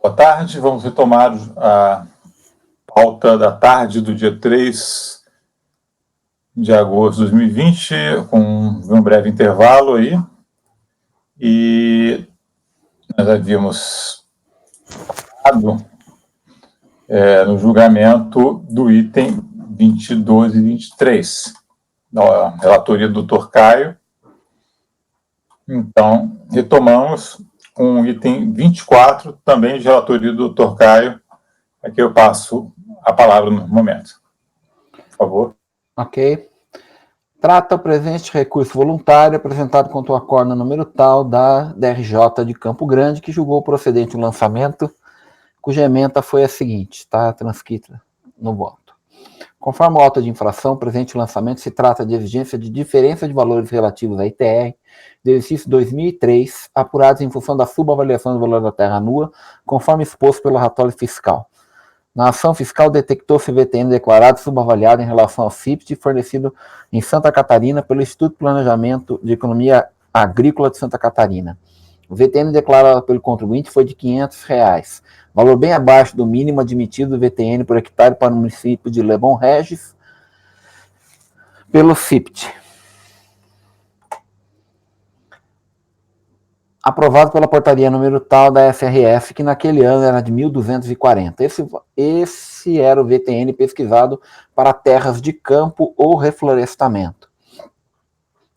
Boa tarde, vamos retomar a pauta da tarde do dia 3 de agosto de 2020, com um breve intervalo aí. E nós havíamos falado no julgamento do item 22 e 23, da relatoria do Dr. Caio. Então, retomamos com o item 24, também de relatoria do Dr. Caio. Aqui eu passo a palavra no momento. Por favor. Ok. Trata o presente recurso voluntário apresentado contra o acórdão número tal da DRJ de Campo Grande, que julgou procedente o lançamento, cuja ementa foi a seguinte, está transcrita no voto. Conforme a auto de infração, o presente lançamento se trata de exigência de diferença de valores relativos à ITR do exercício 2003, apurados em função da subavaliação do valor da terra nua, conforme exposto pelo relatório fiscal. Na ação fiscal, detectou-se VTN declarado subavaliado em relação ao CIPT fornecido em Santa Catarina pelo Instituto de Planejamento de Economia Agrícola de Santa Catarina. O VTN declarado pelo contribuinte foi de R$ 500, valor bem abaixo do mínimo admitido do VTN por hectare para o município de Lebon Regis pelo CIPT. Aprovado pela portaria número tal da SRF, que naquele ano era de 1.240. Esse era o VTN pesquisado para terras de campo ou reflorestamento.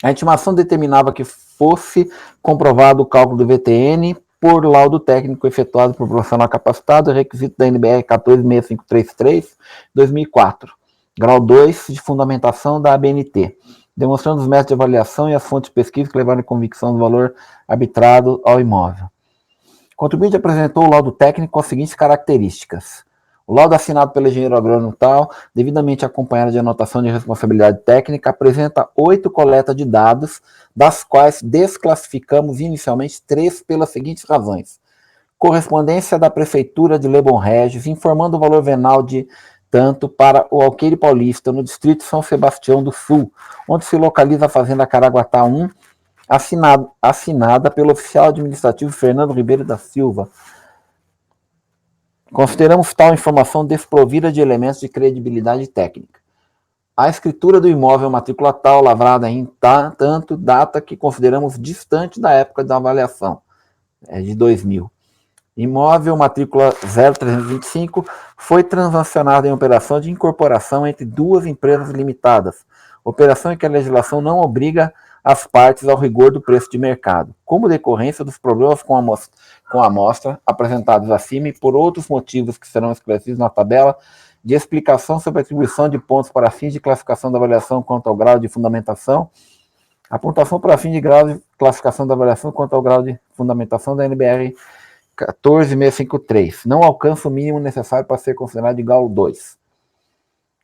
A intimação determinava que fosse comprovado o cálculo do VTN por laudo técnico efetuado por profissional capacitado, requisito da NBR 146533, 2004, grau 2 de fundamentação da ABNT, demonstrando os métodos de avaliação e as fontes de pesquisa que levaram à convicção do valor arbitrado ao imóvel. O contribuinte apresentou o laudo técnico com as seguintes características. O laudo assinado pelo engenheiro agrônomo tal, devidamente acompanhado de anotação de responsabilidade técnica, apresenta 8 coletas de dados, das quais desclassificamos inicialmente 3 pelas seguintes razões. Correspondência da Prefeitura de Lebon Regis, informando o valor venal de tanto para o Alqueire Paulista, no distrito São Sebastião do Sul, onde se localiza a Fazenda Caraguatá 1, assinada pelo oficial administrativo Fernando Ribeiro da Silva. Consideramos tal informação desprovida de elementos de credibilidade técnica. A escritura do imóvel matrícula tal, lavrada em tanto data que consideramos distante da época da avaliação, de 2000. Imóvel matrícula 0325 foi transacionado em operação de incorporação entre 2 empresas limitadas, operação em que a legislação não obriga as partes ao rigor do preço de mercado, como decorrência dos problemas com a amostra apresentados acima e por outros motivos que serão esclarecidos na tabela de explicação sobre a atribuição de pontos para fins de classificação da avaliação quanto ao grau de fundamentação, a pontuação para fins de grau de classificação da avaliação quanto ao grau de fundamentação da NBR 14653, não alcança o mínimo necessário para ser considerado de grau 2.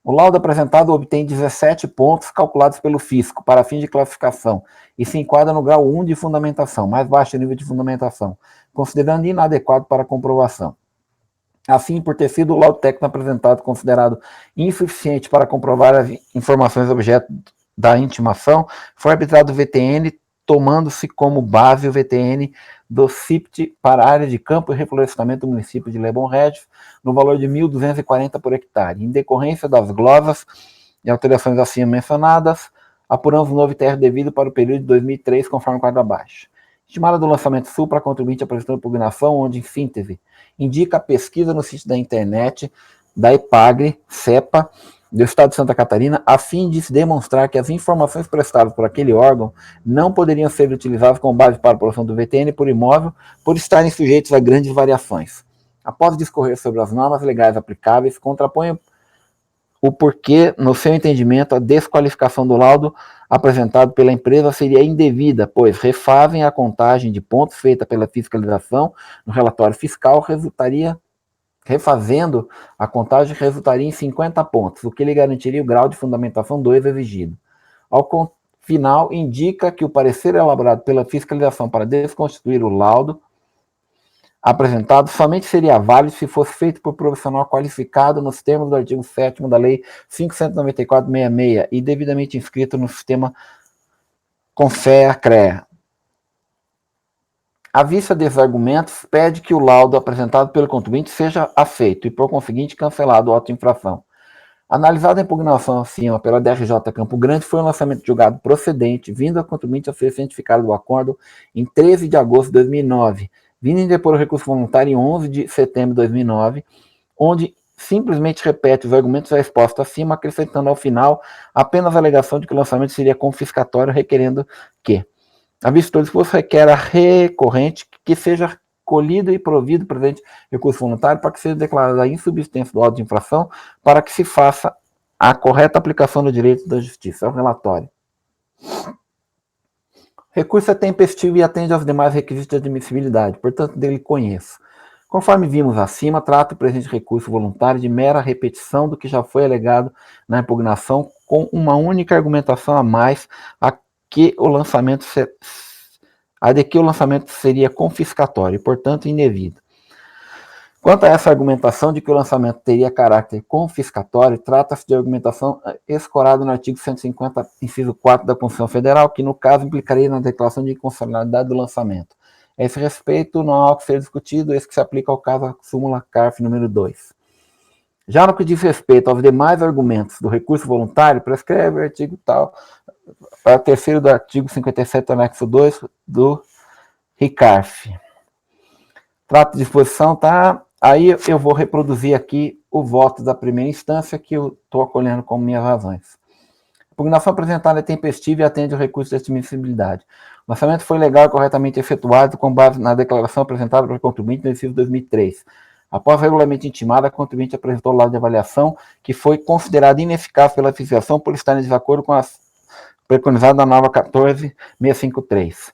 O laudo apresentado obtém 17 pontos calculados pelo fisco para fim de classificação e se enquadra no grau 1 de fundamentação, mais baixo nível de fundamentação, considerando inadequado para comprovação. Assim, por ter sido o laudo técnico apresentado considerado insuficiente para comprovar as informações objeto da intimação, foi arbitrado o VTN, tomando-se como base o VTN do CIPT para a área de campo e reflorestamento do município de Lebon Regis, no valor de 1.240 por hectare. Em decorrência das glosas e alterações acima mencionadas, apuramos o novo ITR devido para o período de 2003, conforme o quadro abaixo. Estimada do lançamento sul para contribuinte apresentando impugnação, onde, em síntese, indica a pesquisa no sítio da internet da EPAGRE, CEPA, do Estado de Santa Catarina, a fim de se demonstrar que as informações prestadas por aquele órgão não poderiam ser utilizadas como base para a aprovação do VTN por imóvel, por estarem sujeitos a grandes variações. Após discorrer sobre as normas legais aplicáveis, contrapõe o porquê, no seu entendimento, a desqualificação do laudo apresentado pela empresa seria indevida, pois refazem a contagem de pontos feita pela fiscalização no relatório fiscal, refazendo a contagem resultaria em 50 pontos, o que lhe garantiria o grau de fundamentação 2 exigido. Ao final, indica que o parecer elaborado pela fiscalização para desconstituir o laudo apresentado somente seria válido se fosse feito por profissional qualificado nos termos do artigo 7º da Lei 594/66 e devidamente inscrito no sistema CONFEA-CREA. À vista desses argumentos, pede que o laudo apresentado pelo contribuinte seja aceito e, por conseguinte, cancelado o auto de infração. Analisada a impugnação acima pela DRJ Campo Grande, foi um lançamento julgado procedente, vindo a contribuinte a ser cientificado do acordo em 13 de agosto de 2009, vindo em depor o recurso voluntário em 11 de setembro de 2009, onde simplesmente repete os argumentos já expostos acima, acrescentando ao final apenas a alegação de que o lançamento seria confiscatório, requerendo que a vista do disposto requer a recorrente que seja colhido e provido presente recurso voluntário para que seja declarada a insubsistência do auto de infração para que se faça a correta aplicação do direito da justiça. É o relatório. Recurso é tempestivo e atende aos demais requisitos de admissibilidade, portanto, dele conheço. Conforme vimos acima, trata o presente recurso voluntário de mera repetição do que já foi alegado na impugnação, com uma única argumentação a mais, a de que o lançamento seria confiscatório e, portanto, indevido. Quanto a essa argumentação de que o lançamento teria caráter confiscatório, trata-se de argumentação escorada no artigo 150, inciso 4 da Constituição Federal, que, no caso, implicaria na declaração de inconstitucionalidade do lançamento. A esse respeito, não há o que ser discutido, esse que se aplica ao caso da súmula CARF número 2. Já no que diz respeito aos demais argumentos do recurso voluntário, prescreve o artigo tal, para o terceiro do artigo 57, anexo 2 do RICARF. Trata de disposição, tá? Aí eu vou reproduzir aqui o voto da primeira instância que eu estou acolhendo como minhas razões. A impugnação apresentada é tempestiva e atende ao recurso de admissibilidade. O lançamento foi legal e corretamente efetuado com base na declaração apresentada pelo contribuinte no inciso 2003. Após regularmente intimada, a contribuinte apresentou o laudo de avaliação que foi considerado ineficaz pela fixação por estar em desacordo com as preconizadas da nova 14653.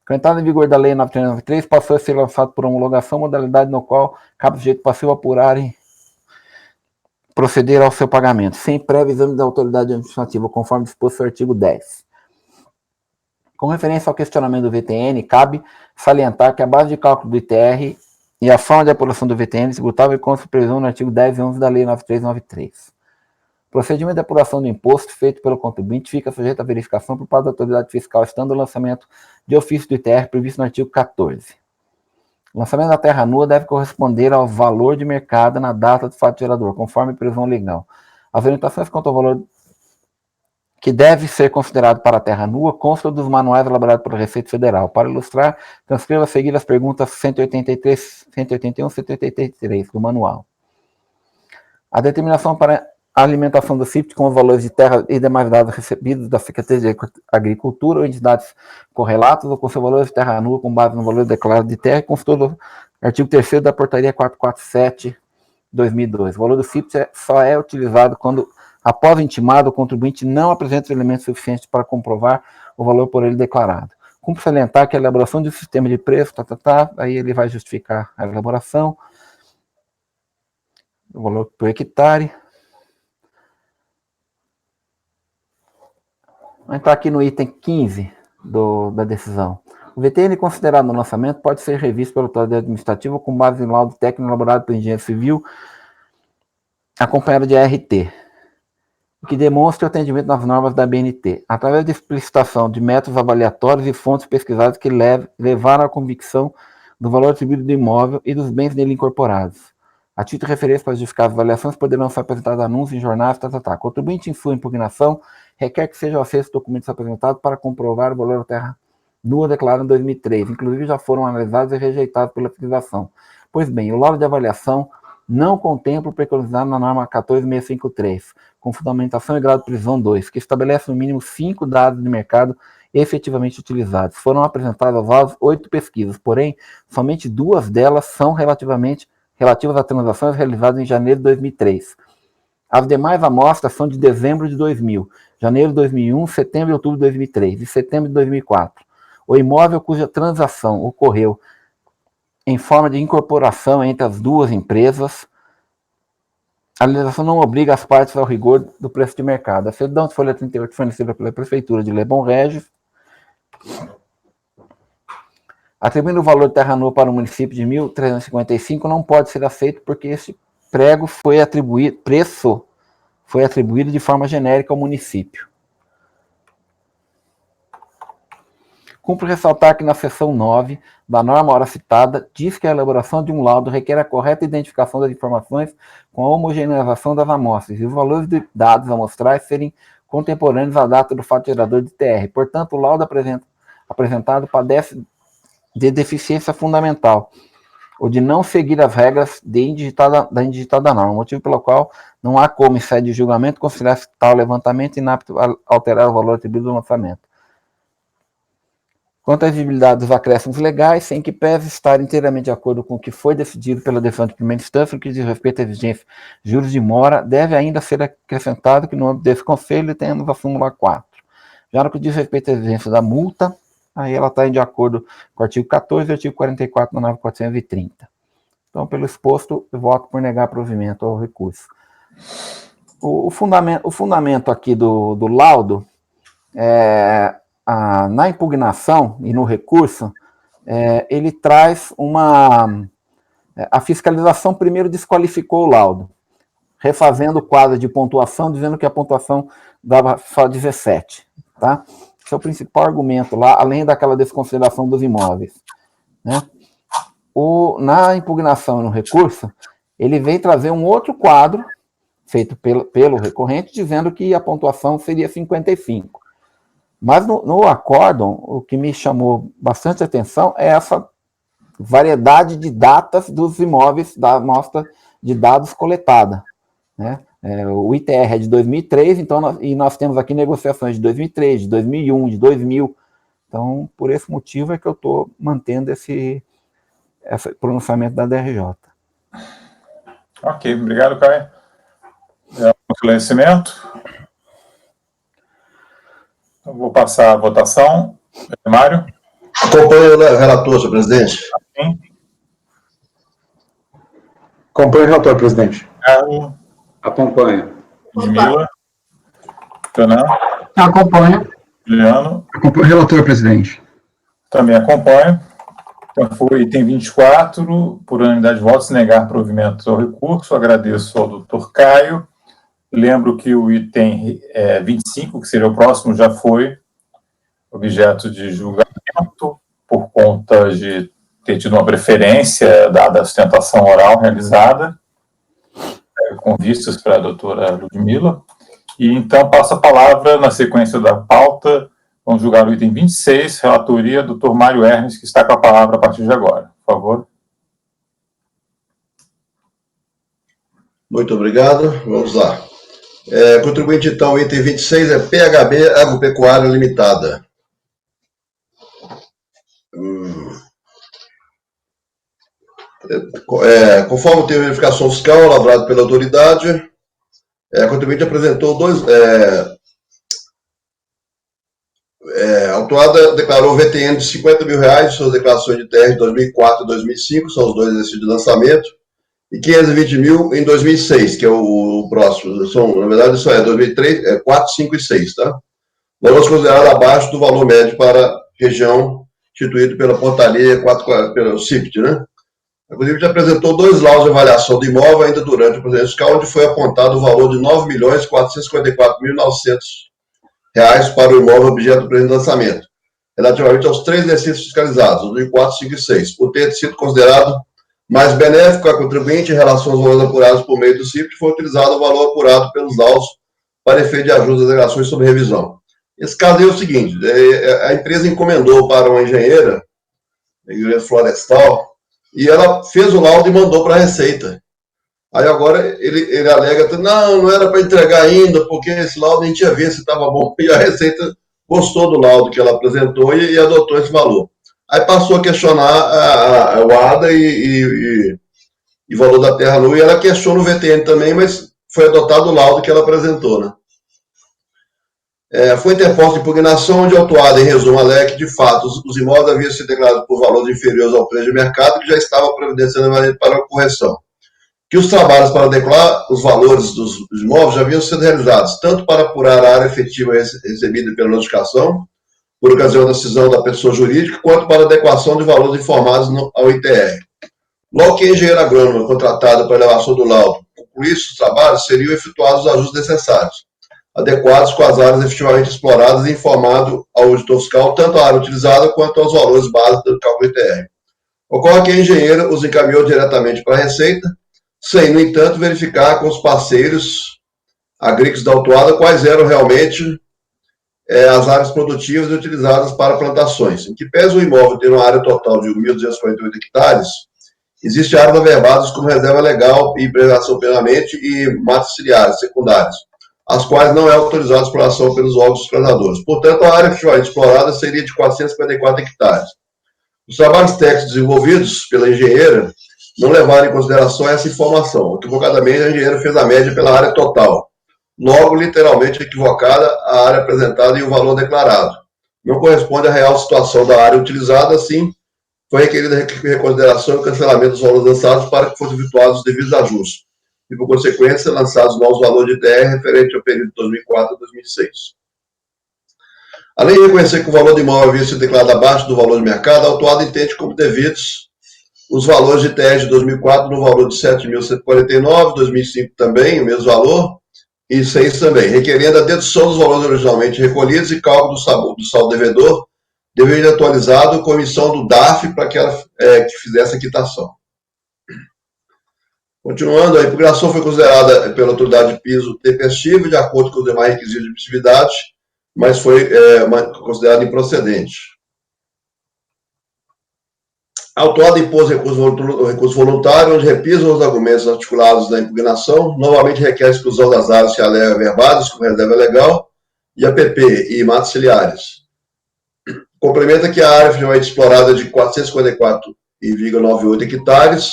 Com a entrada em vigor da Lei 9393, passou a ser lançado por homologação, modalidade no qual cabe o sujeito passivo apurar e proceder ao seu pagamento, sem prévio exame da autoridade administrativa, conforme disposto no artigo 10. Com referência ao questionamento do VTN, cabe salientar que a base de cálculo do ITR e a forma de apuração do VTN se botavam em conta previsão no artigo 10 e 11 da Lei 9393. O procedimento de apuração do imposto feito pelo contribuinte fica sujeito à verificação por parte da autoridade fiscal, estando o lançamento de ofício do ITR previsto no artigo 14. O lançamento da terra nua deve corresponder ao valor de mercado na data do fato gerador, conforme previsão legal. As orientações quanto ao valor que deve ser considerado para a terra nua constam dos manuais elaborados pela Receita Federal. Para ilustrar, transcreva a seguir as perguntas 183, 181 e 183 do manual. A determinação para a alimentação do CIPT com os valores de terra e demais dados recebidos da Secretaria de Agricultura ou entidades correlatas ou com seus valores de terra nua com base no valor declarado de terra, constou do artigo 3º da Portaria 447/2002. O valor do CIPT só é utilizado quando, após intimado, o contribuinte não apresenta os elementos suficientes para comprovar o valor por ele declarado. Cumpre salientar que a elaboração de um sistema de preço, aí ele vai justificar a elaboração, o valor por hectare. Vamos entrar aqui no item 15 da decisão. O VTN considerado no lançamento pode ser revisto pela autoridade administrativa com base em laudo técnico elaborado pelo engenheiro civil, acompanhado de ART, que demonstre o atendimento nas normas da BNT, através de explicitação de métodos avaliatórios e fontes pesquisadas que levaram à convicção do valor atribuído do imóvel e dos bens nele incorporados. A título de referência para justificar as avaliações, poderão ser apresentados anúncios em jornais, Contribuinte em sua impugnação requer que sejam acessos documentos apresentados para comprovar o valor da terra nua declarado em 2003. Inclusive, já foram analisados e rejeitados pela fiscalização. Pois bem, o laudo de avaliação não contempla o preconizado na norma 14653, com fundamentação e grau de precisão 2, que estabelece no mínimo 5 dados de mercado efetivamente utilizados. Foram apresentadas aos autos 8 pesquisas, porém, somente 2 delas são relativas a transações realizadas em janeiro de 2003. As demais amostras são de dezembro de 2000, janeiro de 2001, setembro e outubro de 2003 e setembro de 2004. O imóvel cuja transação ocorreu em forma de incorporação entre as duas empresas, a legislação não obriga as partes ao rigor do preço de mercado. A certidão de folha 38 fornecida pela Prefeitura de Lebon Regis, atribuindo o valor de terra nua para o município de 1.355, não pode ser aceito porque esse preço foi atribuído de forma genérica ao município. Cumpre ressaltar que na seção 9 da norma ora citada, diz que a elaboração de um laudo requer a correta identificação das informações com a homogeneização das amostras e os valores de dados amostrais serem contemporâneos à data do fato gerador de TR. Portanto, o laudo apresentado padece de deficiência fundamental, ou de não seguir as regras da indigitada norma, motivo pelo qual não há como, em sede de julgamento, considerar tal levantamento inapto a alterar o valor atribuído do lançamento. Quanto à exigibilidade dos acréscimos legais, sem que pese estar inteiramente de acordo com o que foi decidido pela decisão de primeira instância, no que diz respeito à exigência de juros de mora, deve ainda ser acrescentado que no âmbito desse conselho temos a súmula 4. Já no que diz respeito à exigência da multa, aí ela está de acordo com o artigo 14 e o artigo 44 da norma 430. Então, pelo exposto, eu voto por negar provimento ao recurso. O fundamento aqui do laudo na impugnação e no recurso, ele traz a fiscalização primeiro desqualificou o laudo, refazendo o quadro de pontuação, dizendo que a pontuação dava só 17, tá? Esse é o principal argumento lá, além daquela desconsideração dos imóveis, né? Na impugnação e no recurso, ele vem trazer um outro quadro, feito pelo recorrente, dizendo que a pontuação seria 55. Mas no acórdão, o que me chamou bastante atenção é essa variedade de datas dos imóveis da amostra de dados coletada, né? O ITR é de 2003, então, e nós temos aqui negociações de 2003, de 2001, de 2000. Então, por esse motivo é que eu estou mantendo esse pronunciamento da DRJ. Ok, obrigado, Caio. O esclarecimento. Então, vou passar a votação. Mário? Acompanho o relator, senhor presidente. Sim. Acompanho o relator, presidente. Carlos? Acompanho. Ludmila? Fernando? Acompanho. Juliano? Acompanho o relator, presidente. Também acompanho. Então, foi item 24, por unanimidade de votos, negar provimento ao recurso. Agradeço ao doutor Caio. Lembro que o item 25, que seria o próximo, já foi objeto de julgamento por conta de ter tido uma preferência dada a sustentação oral realizada, com vistas para a doutora Ludmila. E então passo a palavra, na sequência da pauta, vamos julgar o item 26, relatoria do Dr. Mário Hermes, que está com a palavra a partir de agora. Por favor. Muito obrigado. Vamos lá. Contribuinte, então, item 26 é PHB Agropecuária Limitada. Conforme o termo de verificação fiscal elaborado pela autoridade, a contribuinte apresentou a autuada declarou VTN de R$50 mil em suas declarações de TR de 2004 e 2005, são os dois exercícios de lançamento, e R$520 mil em 2006, que é o próximo. Na verdade, isso é 2003, 4, 5 e 6, tá? Valores considerados abaixo do valor médio para região instituído pela portaria 4, pelo CIPT, né? A contribuinte apresentou 2 laudos de avaliação do imóvel ainda durante o processo fiscal, onde foi apontado o valor de R$9.454.900 para o imóvel objeto do presente lançamento, relativamente aos 3 exercícios fiscalizados, os de 4, 5 e 6, por ter sido considerado mais benéfico a contribuinte em relação aos valores apurados por meio do CIPT, foi utilizado o valor apurado pelos laudos para efeito de ajuda às alegações sobre revisão. Esse caso é o seguinte: a empresa encomendou para uma engenheira florestal, e ela fez o laudo e mandou para a Receita. Aí agora ele alega, não era para entregar ainda, porque esse laudo nem tinha visto se estava bom. E a Receita gostou do laudo que ela apresentou e adotou esse valor. Aí passou a questionar o ADA e valor da terra nua, e ela questiona o VTN também, mas foi adotado o laudo que ela apresentou, né? Foi interposta impugnação, onde autuada, em resumo, alega que, de fato, os imóveis haviam sido declarados por valores inferiores ao preço de mercado, que já estava providenciando para a correção. Que os trabalhos para declarar os valores dos imóveis já haviam sido realizados, tanto para apurar a área efetiva recebida pela notificação, por ocasião da decisão da pessoa jurídica, quanto para adequação de valores informados ao ITR. Logo que a engenheira agrônoma contratada para a elevação do laudo concluísse os trabalhos, seriam efetuados os ajustes necessários. adequados com as áreas efetivamente exploradas e informado ao auditor fiscal tanto a área utilizada quanto aos valores básicos do cálculo ITR. Ocorre que a engenheira os encaminhou diretamente para a Receita, sem, no entanto, verificar com os parceiros agrícolas da autuada quais eram realmente as áreas produtivas utilizadas para plantações. Em que pese o imóvel ter uma área total de 1.248 hectares, existe áreas averbadas como reserva legal e preservação plenamente e matas ciliares secundárias, as quais não é autorizada a exploração pelos órgãos fiscalizadores. Portanto, a área efetivamente explorada seria de 454 hectares. Os trabalhos técnicos desenvolvidos pela engenheira não levaram em consideração essa informação. Equivocadamente, a engenheira fez a média pela área total. Logo, literalmente equivocada a área apresentada e o valor declarado. Não corresponde à real situação da área utilizada, assim, foi requerida reconsideração e cancelamento dos valores lançados para que fossem efetuados os devidos ajustes. E, por consequência, lançados novos valores de ITR referente ao período de 2004 a 2006. Além de reconhecer que o valor do imóvel havia sido declarado abaixo do valor de mercado, a autuada entende como devidos os valores de ITR de 2004 no valor de 7.149, 2005 também, o mesmo valor, e 6 também, requerendo a dedução dos valores originalmente recolhidos e cálculo do saldo devedor, deveria atualizado com a emissão do DARF para que ela que fizesse a quitação. Continuando, a impugnação foi considerada pela autoridade de piso tempestiva de acordo com os demais requisitos de admissibilidade, mas foi considerada improcedente. A autuada impôs recurso voluntário, onde repisam os argumentos articulados na impugnação, novamente requer a exclusão das áreas que alegam averbadas, como reserva legal, e APP e matas ciliares. Complementa que a área efetivamente explorada é de 454,98 hectares,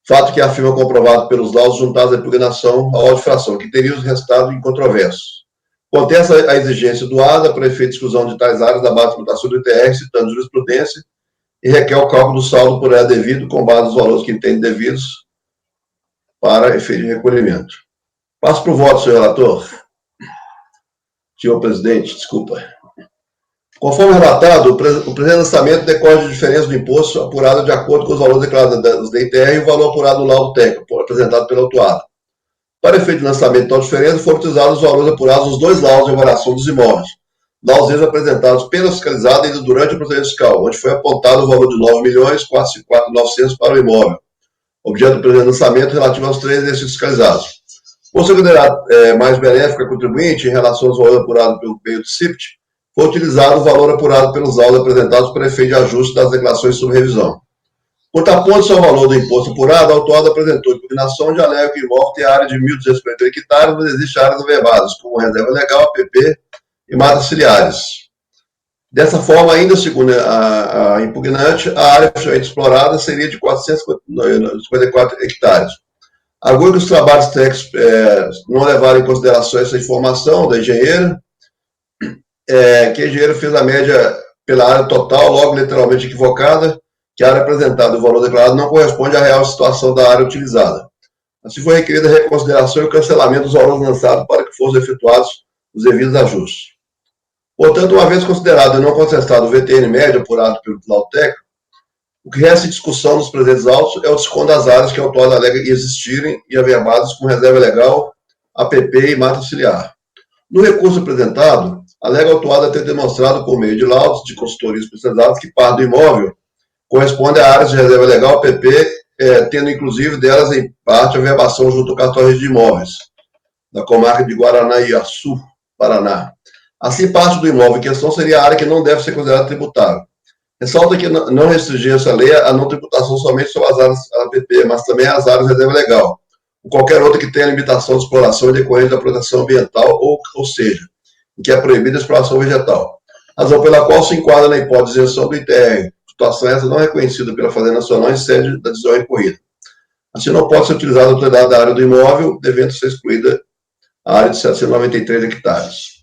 fato que afirma comprovado pelos laudos juntados à impugnação à audifração, que teria restado incontroverso. Contesta a exigência do ADA para efeito de exclusão de tais áreas da base de tributação do ITR, citando jurisprudência, e requer o cálculo do saldo por ela devido, com base nos valores que entende devidos para efeito de recolhimento. Passo para o voto, senhor relator. Senhor presidente, desculpa. Conforme relatado, o presente lançamento decorre de diferença do imposto apurado de acordo com os valores declarados da ITR e o valor apurado no laudo técnico, apresentado pela autuada. Para efeito de lançamento de tal diferença, foram utilizados os valores apurados nos dois laudos de avaliação dos imóveis, laudos apresentados pela fiscalizada ainda durante o procedimento fiscal, onde foi apontado o valor de R$ 9.454.900 para o imóvel, objeto do presente lançamento relativo aos 3 exercícios fiscalizados. Por ser considerado mais benéfico a contribuinte em relação aos valores apurados pelo meio do CIPT, foi utilizado o valor apurado pelos laudos apresentados para efeito de ajuste das declarações sob revisão. Quanto a ponto ao valor do imposto apurado, a autuada apresentou impugnação de alega que o imóvel tem área de 1.250 hectares, mas existem áreas averbadas, como reserva legal, APP e matas ciliares. Dessa forma, ainda segundo a impugnante, a área explorada seria de 454 hectares. Agora que os trabalhos técnicos não levaram em consideração essa informação da engenheira, que a engenheira fez a média pela área total, logo literalmente equivocada, que a área apresentada e o valor declarado não corresponde à real situação da área utilizada. Assim foi requerida a reconsideração e o cancelamento dos valores lançados para que fossem efetuados os devidos ajustes. Portanto, uma vez considerado e não contestado o VTN médio apurado pelo laudo técnico, o que resta em discussão nos presentes autos é o desconto das áreas que a autuada alega existirem e averbadas com reserva legal, APP e mata ciliar. No recurso apresentado, alega a autuada ter demonstrado por meio de laudos de consultoria especializados que parte do imóvel corresponde a áreas de reserva legal, APP, tendo inclusive delas em parte a averbação junto ao cartório de imóveis, da comarca de Guaranaíaçu, Paraná. Assim, parte do imóvel em questão seria a área que não deve ser considerada tributável. Ressalta que não restringir essa lei a não tributação somente sobre as áreas APP, mas também as áreas de reserva legal, ou qualquer outra que tenha limitação de exploração decorrente da proteção ambiental, ou seja, em que é proibida a exploração vegetal. Razão pela qual se enquadra na hipótese de isenção do ITR, situação essa não reconhecida pela Fazenda Nacional em sede da decisão recorrida. Assim, não pode ser utilizada a autoridade da área do imóvel, devendo ser excluída a área de 793 hectares.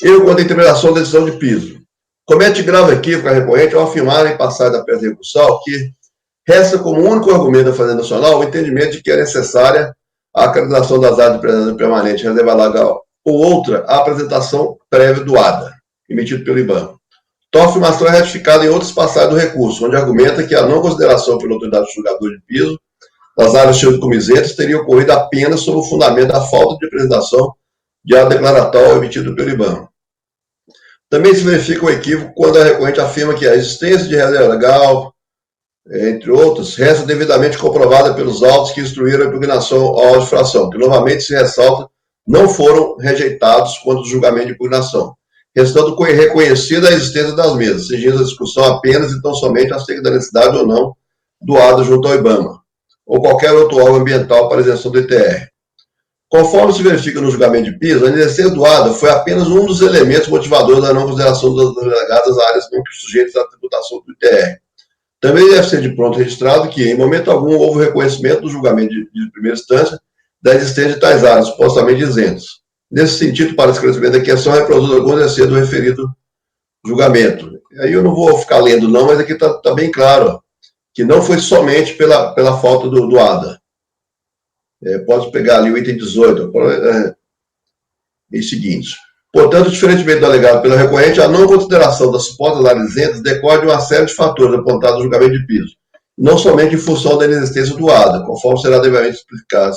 Eu, quanto à interpretação da decisão de piso, comete grave equívoco a recorrente ao afirmar em passagem da peça recursal que resta como único argumento da Fazenda Nacional o entendimento de que é necessária a acreditação das áreas de preservação permanente, reserva legal ou outra, a apresentação prévia do ADA, emitido pelo IBAMA. Tal afirmação é ratificada em outras passagens do recurso, onde argumenta que a não consideração pela autoridade do julgador de piso das áreas cheias de comisetas teria ocorrido apenas sob o fundamento da falta de apresentação de ato declaratório emitido pelo IBAMA. Também se verifica um equívoco quando a recorrente afirma que a existência de reserva legal, entre outros, resta devidamente comprovada pelos autos que instruíram a impugnação à auto de infração, que novamente se ressalta, não foram rejeitados quanto ao julgamento de impugnação, restando reconhecida a existência das mesmas, seguindo a discussão apenas e tão somente acerca da necessidade ou não do ADA junto ao IBAMA, ou qualquer outro órgão ambiental para isenção do ITR. Conforme se verifica no julgamento de piso, a inexistência do ADA foi apenas um dos elementos motivadores da não consideração das delegadas áreas não sujeitas à tributação do ITR. Também deve ser de pronto registrado que, em momento algum, houve reconhecimento do julgamento de primeira instância da existência de tais áreas supostamente isentas. Nesse sentido, para esclarecimento da questão, reproduz algum excesso do referido julgamento. Aí eu não vou ficar lendo não, mas aqui está bem claro, ó, que não foi somente pela falta do ADA. Pode pegar ali o item 18, é o seguinte. Portanto, diferentemente do alegado pela recorrente, a não consideração das supostas áreas isentas decorre de uma série de fatores apontados no julgamento de piso, não somente em função da inexistência do ADA, conforme será devidamente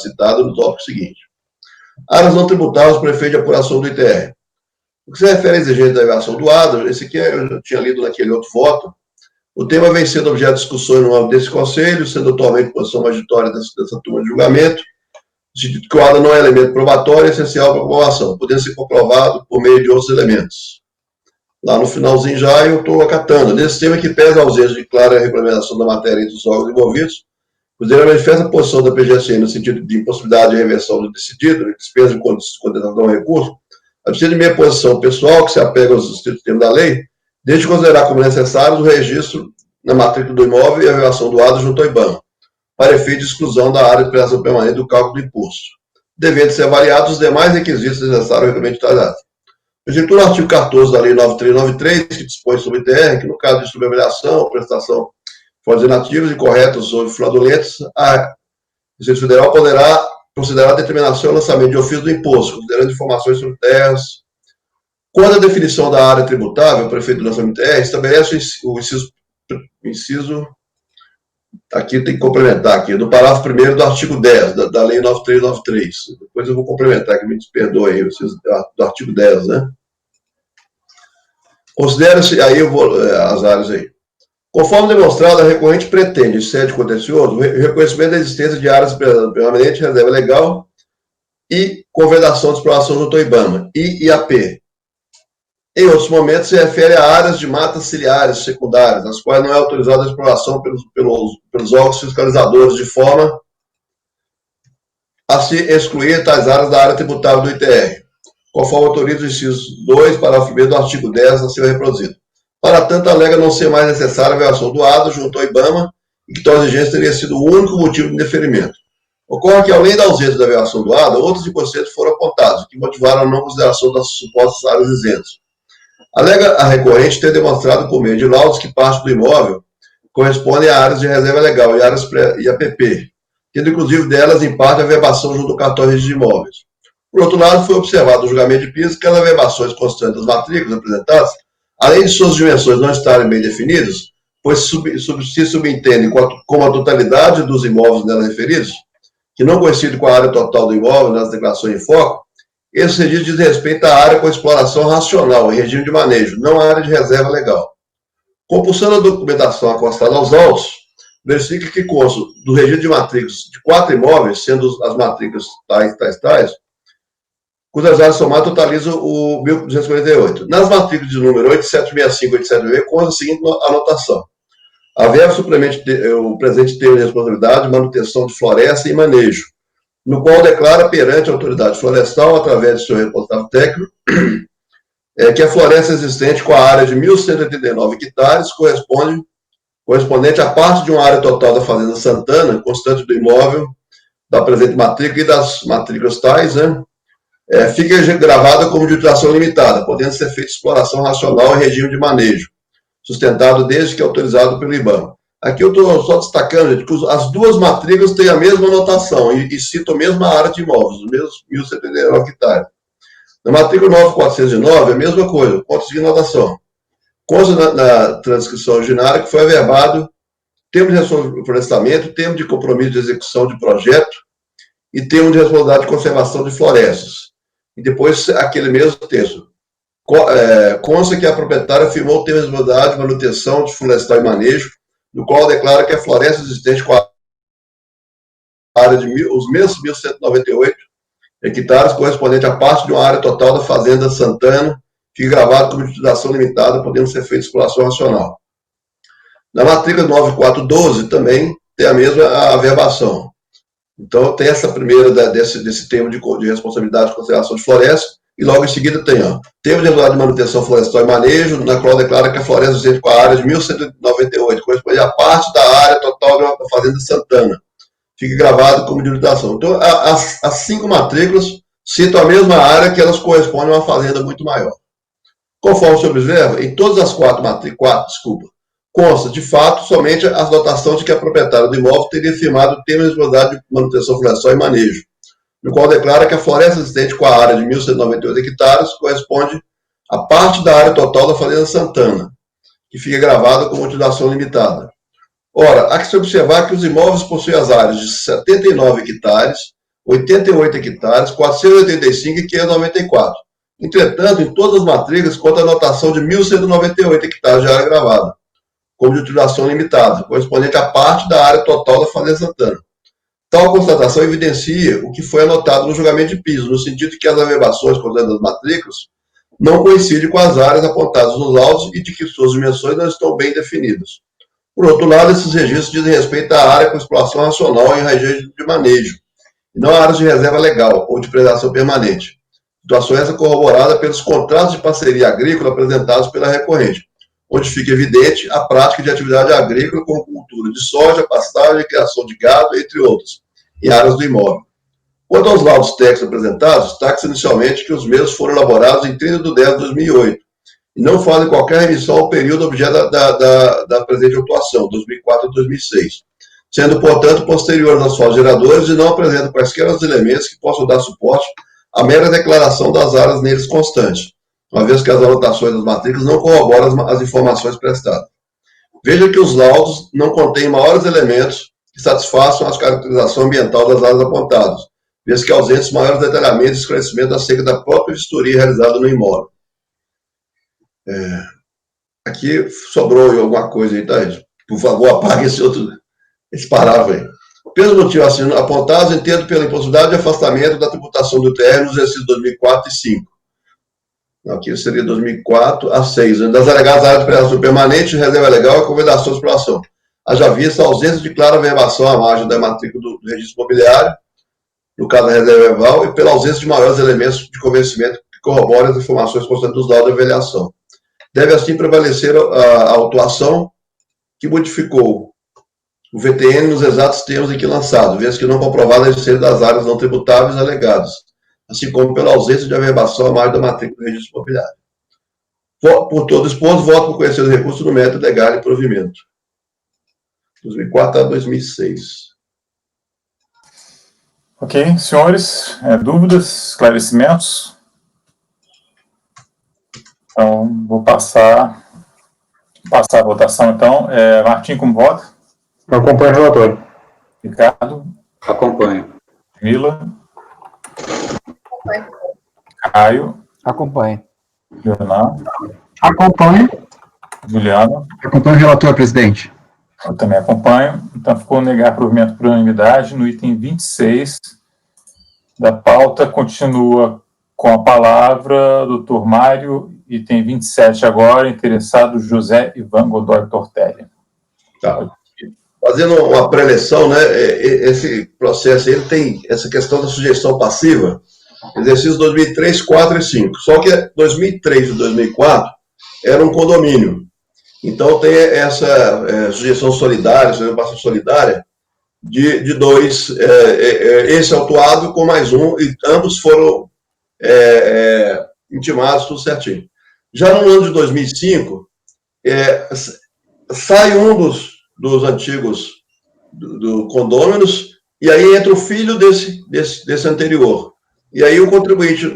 citado no tópico seguinte. Áreas não tributáveis para efeito de apuração do ITR. O que se refere à exigência da elevação do ADA, esse aqui eu já tinha lido naquele outro voto, o tema vem sendo objeto de discussão no âmbito desse conselho, sendo atualmente posição magistratória dessa turma de julgamento, de que o ADA não é elemento probatório essencial para a comprovação, podendo ser comprovado por meio de outros elementos. Lá no finalzinho já eu estou acatando. Nesse tema que pesa a ausência de clara regulamentação da matéria entre os órgãos envolvidos, considerando a manifesta posição da PGSN no sentido de impossibilidade de reversão do decidido, despesa de condenação ao recurso, abstendo de minha posição pessoal, que se apega aos estritos termos da lei, desde considerar como necessário o registro na matrícula do imóvel e a elevação do ADA junto ao IBAMA, para efeito de exclusão da área de operação permanente do cálculo do imposto, devendo ser avaliados os demais requisitos necessários regulamento de tais. Executou o artigo 14 da Lei 9393, que dispõe sobre o ITR, que no caso de subavaliação, prestação de fontes inativas, incorretas ou fraudulentas, a Receita Federal poderá considerar a determinação e lançamento de ofício do imposto, considerando informações sobre terras. Quando a definição da área tributável, o prefeito do lançamento ITR estabelece o inciso aqui tem que complementar aqui, do parágrafo 1º do artigo 10 da Lei 9393. Depois eu vou complementar, que me desperdoe aí, do artigo 10, né? Considera-se, aí eu vou, as áreas aí. Conforme demonstrado, a recorrente pretende, em sede contencioso, o reconhecimento da existência de áreas permanentes, reserva legal e convedação de exploração junto ao IBAMA, IAP. Em outros momentos, se refere a áreas de matas ciliares secundárias, nas quais não é autorizada a exploração pelos órgãos fiscalizadores, de forma a se excluir tais áreas da área tributável do ITR, conforme autoriza o inciso 2, parágrafo 1º do artigo 10 a ser reproduzido. Para tanto, alega não ser mais necessária a violação do ADA junto ao IBAMA e que tal exigência teria sido o único motivo de indeferimento. Ocorre que, além da ausência da violação do ADA, outros inconvenientes foram apontados, que motivaram a não consideração das supostas áreas isentas. Alega a recorrente ter demonstrado por meio de laudos que parte do imóvel corresponde a áreas de reserva legal e áreas IAPP, tendo inclusive delas, em parte, a verbação junto ao cartório de imóveis. Por outro lado, foi observado no julgamento de piso que as verbações constantes das matrículas apresentadas, além de suas dimensões não estarem bem definidas, pois se subentendem como a totalidade dos imóveis nelas referidos, que não coincide com a área total do imóvel nas declarações em foco, esse registro diz respeito à área com exploração racional, em regime de manejo, não à área de reserva legal. Compulsando a documentação acostada aos autos, verifica que consta do registro de matrículas de 4 imóveis, sendo as matrículas tais, cujas áreas somadas totalizam o 1.248. Nas matrículas de número 8765 e 8766, consta a seguinte anotação. A verba suplemente o presente termo de responsabilidade, manutenção de floresta e manejo, no qual declara perante a autoridade florestal, através de seu responsável técnico, que a floresta existente com a área de 1.189 hectares correspondente à parte de uma área total da Fazenda Santana, constante do imóvel, da presente matrícula e das matrículas tais, né, fica gravada como de utilização limitada, podendo ser feita exploração racional em regime de manejo, sustentado desde que autorizado pelo IBAMA. Aqui eu estou só destacando, gente, que as duas matrículas têm a mesma anotação e citam a mesma área de imóveis, os mesmos 1.079 hectares. Na matrícula 9409, a mesma coisa, ponto de anotação. Consta na transcrição originária que foi averbado termo de reflorestamento, termo de compromisso de execução de projeto e termo de responsabilidade de conservação de florestas. e depois aquele mesmo texto. Consta que a proprietária firmou o termo de modalidade de manutenção de florestal e manejo, no qual declara que a floresta existente com a área de os mesmos 1.198 hectares, correspondente a parte de uma área total da Fazenda Santana, fica gravado como utilização limitada, podendo ser feita exploração racional. Na matrícula 9412 também tem a mesma averbação. Então, tem essa primeira desse termo de responsabilidade de conservação de floresta, e logo em seguida tem, termo de regular de manutenção florestal e manejo, na qual declara que a floresta existente com a área de 1.198 corresponde a parte da área total da Fazenda Santana. Fica gravado como de utilização. Então, as 5 matrículas citam a mesma área, que elas correspondem a uma fazenda muito maior. Conforme se observa, em todas as 4 matrículas, consta, de fato, somente a dotação de que a proprietária do imóvel teria firmado o termo de responsabilidade de manutenção florestal e manejo, no qual declara que a floresta existente com a área de 1.198 hectares corresponde a parte da área total da Fazenda Santana, que fica gravada como utilização limitada. Ora, há que se observar que os imóveis possuem as áreas de 79 hectares, 88 hectares, 485 e 594. Entretanto, em todas as matrículas, conta a anotação de 1.198 hectares de área gravada, como de utilização limitada, correspondente à parte da área total da Fazenda Santana. Tal constatação evidencia o que foi anotado no julgamento de piso, no sentido de que as averbações constantes das matrículas não coincidem com as áreas apontadas nos laudos e de que suas dimensões não estão bem definidas. Por outro lado, esses registros dizem respeito à área com exploração racional em regime de manejo, e não a áreas de reserva legal ou de predação permanente. Situação essa corroborada pelos contratos de parceria agrícola apresentados pela recorrente, onde fica evidente a prática de atividade agrícola com cultura de soja, pastagem, criação de gado, entre outros, em áreas do imóvel. Quanto aos laudos técnicos apresentados, destaca-se inicialmente que os mesmos foram elaborados em 30 de 10 de 2008 e não fazem qualquer remissão ao período objeto da presente autuação, 2004 a 2006, sendo, portanto, posteriores aos fatos geradores e não apresentam quaisquer os elementos que possam dar suporte à mera declaração das áreas neles constantes, uma vez que as anotações das matrículas não corroboram as informações prestadas. Veja que os laudos não contêm maiores elementos que satisfaçam a caracterização ambiental das áreas apontadas, vez que ausentes maiores detalhamentos e esclarecimentos acerca da própria vistoria realizada no imóvel. Aqui sobrou alguma coisa aí, tá? Por favor, apague esse parágrafo aí. Pelos motivos assim apontados, entendo pela impossibilidade de afastamento da tributação do TR nos exercícios 2004 e 2005. Aqui seria 2004 a 2006. Das alegadas áreas de predação permanente, reserva legal e convidação de exploração. Haja vista a ausência de clara averbação à margem da matrícula do registro imobiliário, no caso da reserva verbal, e pela ausência de maiores elementos de convencimento que corroborem as informações constantes dos laudos de avaliação. Deve, assim, prevalecer a autuação que modificou o VTN nos exatos termos em que lançado, vez que não comprovada a existência das áreas não tributáveis alegadas, assim como pela ausência de averbação à margem da matrícula do registro imobiliário. Por todo exposto, voto por conhecer os recursos no método legal e provimento. 2004 a 2006. Ok, senhores, dúvidas, esclarecimentos? Então, vou passar a votação, então. Martim, como vota? Acompanho o relator. Ricardo? Acompanho. Mila? Caio? Acompanho. Leonardo? Acompanho. Juliano? Acompanho o relator, presidente. Eu também acompanho. Então, ficou negar provimento por unanimidade. No item 26 da pauta, continua com a palavra doutor Mário. Item 27 agora, interessado José Ivan Godoy Tortelli. Tá. Fazendo uma preleção, né, esse processo ele tem essa questão da sujeição passiva, exercícios 2003, 4 e 5. Só que 2003 e 2004 era um condomínio. Então tem essa sujeição solidária, sujeição solidária, de dois, esse autuado com mais um, e ambos foram intimados, tudo certinho. Já no ano de 2005, sai um dos antigos do condôminos, e aí entra o filho desse anterior. E aí o contribuinte,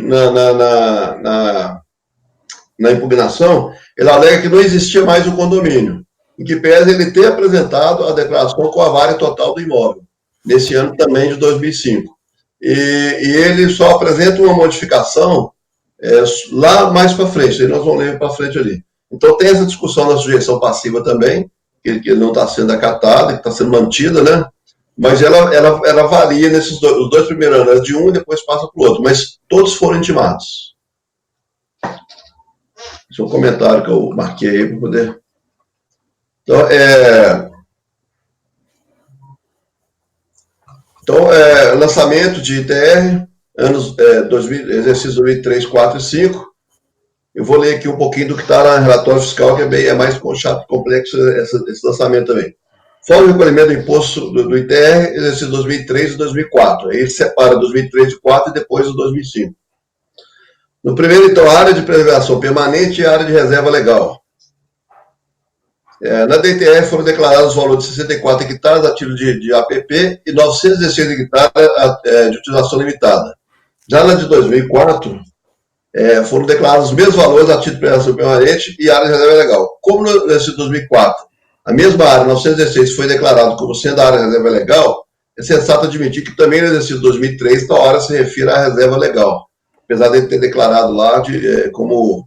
na impugnação, ele alega que não existia mais o condomínio, em que pese ele ter apresentado a declaração com a área total do imóvel, nesse ano também de 2005. e ele só apresenta uma modificação lá mais para frente, aí nós vamos ler para frente ali. Então tem essa discussão da sujeição passiva também, que não está sendo acatada, que está sendo mantida, né? Mas ela varia nesses os dois primeiros anos, de um e depois passa para o outro, mas todos foram intimados. Esse é um comentário que eu marquei aí para poder... Então, lançamento de ITR, exercício 2003, 4 e 5. Eu vou ler aqui um pouquinho do que está no relatório fiscal, que é mais chato, complexo esse lançamento também. Fora o recolhimento do imposto do ITR, exercício 2003 e 2004. Aí ele separa 2003 e 2004 e depois o 2005. No primeiro, então, a área de preservação permanente e a área de reserva legal. Na DTR foram declarados os valores de 64 hectares a título de APP e 916 hectares de utilização limitada. Já na de 2004, foram declarados os mesmos valores a título de preservação permanente e área de reserva legal. Como nesse 2004, a mesma área, 916, foi declarada como sendo a área de reserva legal, é sensato admitir que também no exercício 2003, tal área se refere à reserva legal, apesar de ele ter declarado lá como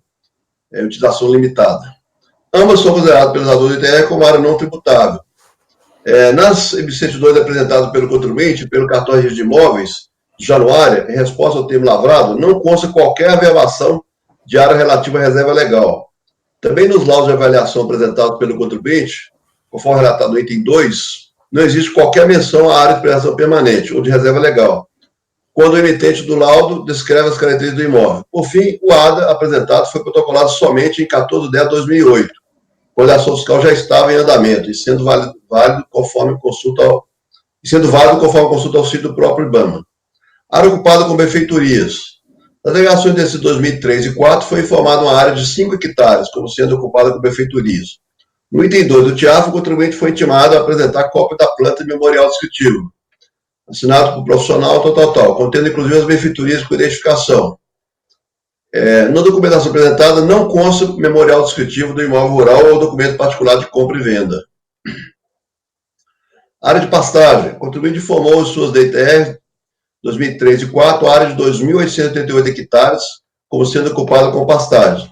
utilização limitada. Ambas são consideradas pelos autores do ITR como área não tributável. Nas certidões apresentadas pelo contribuinte, pelo cartão de registro de imóveis, de Januária, em resposta ao termo lavrado, não consta qualquer averbação de área relativa à reserva legal. Também nos laudos de avaliação apresentados pelo contribuinte, conforme relatado no item 2, não existe qualquer menção à área de preservação permanente ou de reserva legal, quando o emitente do laudo descreve as características do imóvel. Por fim, o ADA apresentado foi protocolado somente em 14 de 10 de 2008, quando a ação fiscal já estava em andamento e sendo válido conforme consulta ao sítio do próprio IBAMA. Área ocupada com benfeitorias. Nas delegações desses 2003 e 2004 foi informada uma área de 5 hectares como sendo ocupada com benfeitorias. No item 2 do TIAF, o contribuinte foi intimado a apresentar cópia da planta e memorial descritivo, assinado por profissional, contendo inclusive as benfeitorias com identificação. Na documentação apresentada, não consta memorial descritivo do imóvel rural ou documento particular de compra e venda. Área de pastagem. O contribuinte informou em suas DTR 2003 e 2004 a área de 2.888 hectares como sendo ocupada com pastagem.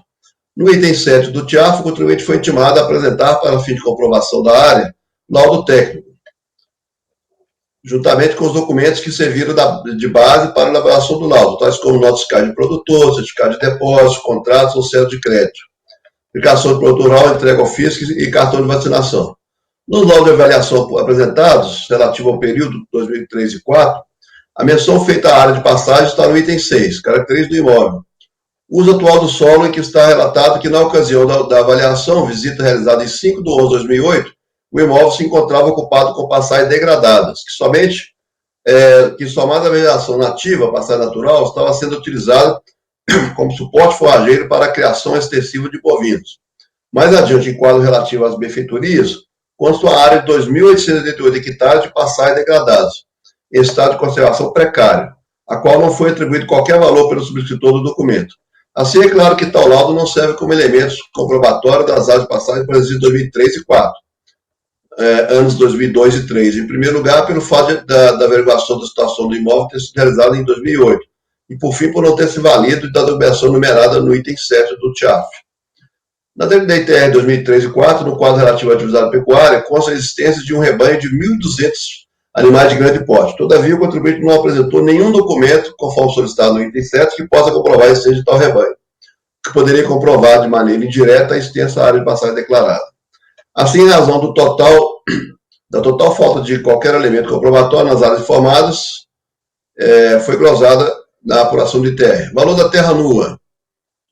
No item 7 do TIAF, o contribuinte foi intimado a apresentar, para fim de comprovação da área, laudo técnico, juntamente com os documentos que serviram de base para a elaboração do laudo, tais como nota fiscal de produtor, certificado de depósito, contratos ou certo de crédito, aplicação de produto rural, entrega ao fisco e cartão de vacinação. Nos laudos de avaliação apresentados, relativo ao período 2003 e 2004, a menção feita à área de passagem está no item 6, características do imóvel. Uso atual do solo, em que está relatado que, na ocasião da avaliação, visita realizada em 5 de 11 de 2008, o imóvel se encontrava ocupado com passagens degradadas, que somada à vegetação nativa, passagem natural, estava sendo utilizada como suporte forrageiro para a criação extensiva de bovinos. Mais adiante, em quadro relativo às benfeitorias, consta a área de 2.888 hectares de passagens degradadas, em estado de conservação precário, a qual não foi atribuído qualquer valor pelo subscritor do documento. Assim, é claro que tal laudo não serve como elemento comprobatório das áreas de passagem por exercício 2003 e 2004, anos 2002 e 2003. Em primeiro lugar, pelo fato da averiguação da situação do imóvel ter sido realizada em 2008, e por fim, por não ter se valido da documentação numerada no item 7 do TIAF. Na DTR 2003 e 2004, no quadro relativo à atividade pecuária, consta a existência de um rebanho de 1.200 animais de grande porte. Todavia, o contribuinte não apresentou nenhum documento, conforme solicitado no item 7, que possa comprovar a existência de tal rebanho, que poderia comprovar de maneira indireta a extensa área de passagem declarada. Assim, em razão da total falta de qualquer elemento comprobatório nas áreas informadas, foi glosada na apuração do ITR. Valor da terra nua.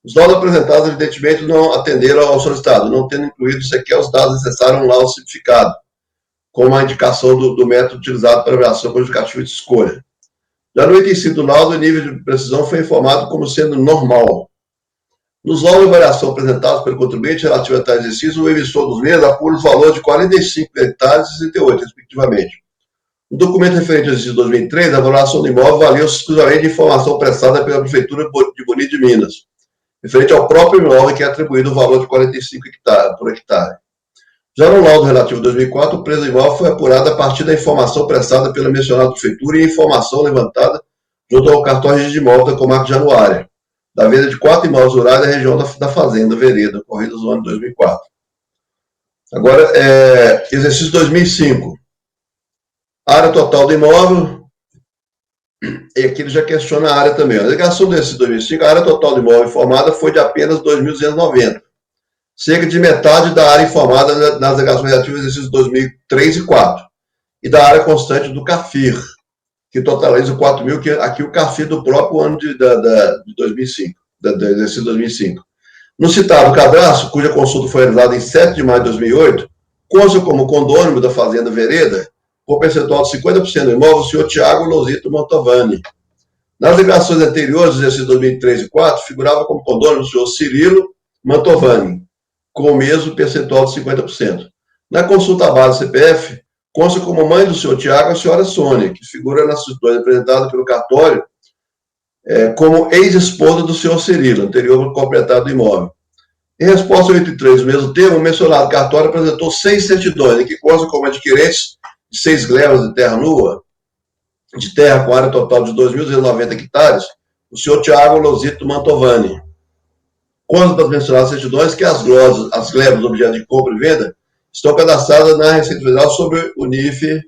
Os dados apresentados, evidentemente, não atenderam ao solicitado, não tendo incluído sequer os dados necessários a um laudo simplificado, como a indicação do método utilizado para avaliação qualificativa de escolha. Já no item 5 do laudo, o nível de precisão foi informado como sendo normal. Nos laudos de avaliação apresentados pelo contribuinte relativo a tais exercícios, o emissor dos mesmos apura os valores de 45 hectares e 68, respectivamente. No documento referente ao exercício 2003, a avaliação do imóvel valeu-se exclusivamente de informação prestada pela Prefeitura de Bonito de Minas, referente ao próprio imóvel que é atribuído o valor de 45 hectares por hectare. Já no laudo relativo a 2004, o preço do imóvel foi apurado a partir da informação prestada pela mencionada Prefeitura e a informação levantada junto ao cartório de imóveis da comarca de Januária, da venda de 4 imóveis rurais da região da Fazenda Vereda, ocorridos no ano de 2004. Agora, exercício 2005. Área total do imóvel, e aqui ele já questiona a área também. A alegação do exercício 2005, a área total do imóvel informada foi de apenas 2.290. Cerca de metade da área informada nas alegações relativas ao exercício 2003 e 2004. E da área constante do CAFIR, que totaliza 4.000, que aqui o CAFIR do próprio ano de 2005, do exercício 2005. No citado cadastro, cuja consulta foi realizada em 7 de maio de 2008, consta como condônimo da Fazenda Vereda, por percentual de 50% do imóvel, o senhor Tiago Losito Mantovani. Nas ligações anteriores, do exercício 2003 e 2004, figurava como condônimo o senhor Cirilo Mantovani, com o mesmo percentual de 50%. Na consulta base CPF, consta como mãe do senhor Tiago a senhora Sônia, que figura nas situações apresentadas pelo cartório como ex-esposa do senhor Cirilo, anterior ao proprietário do imóvel. Em resposta ao 83 do mesmo termo, o mencionado cartório apresentou 6 certidões, em que consta como adquirentes de 6 glebas de terra nua, de terra com área total de 2.290 hectares, o senhor Tiago Losito Mantovani. Consta das mencionadas certidões que as glebas objeto de compra e venda estão cadastradas na Receita Federal sobre o NIF,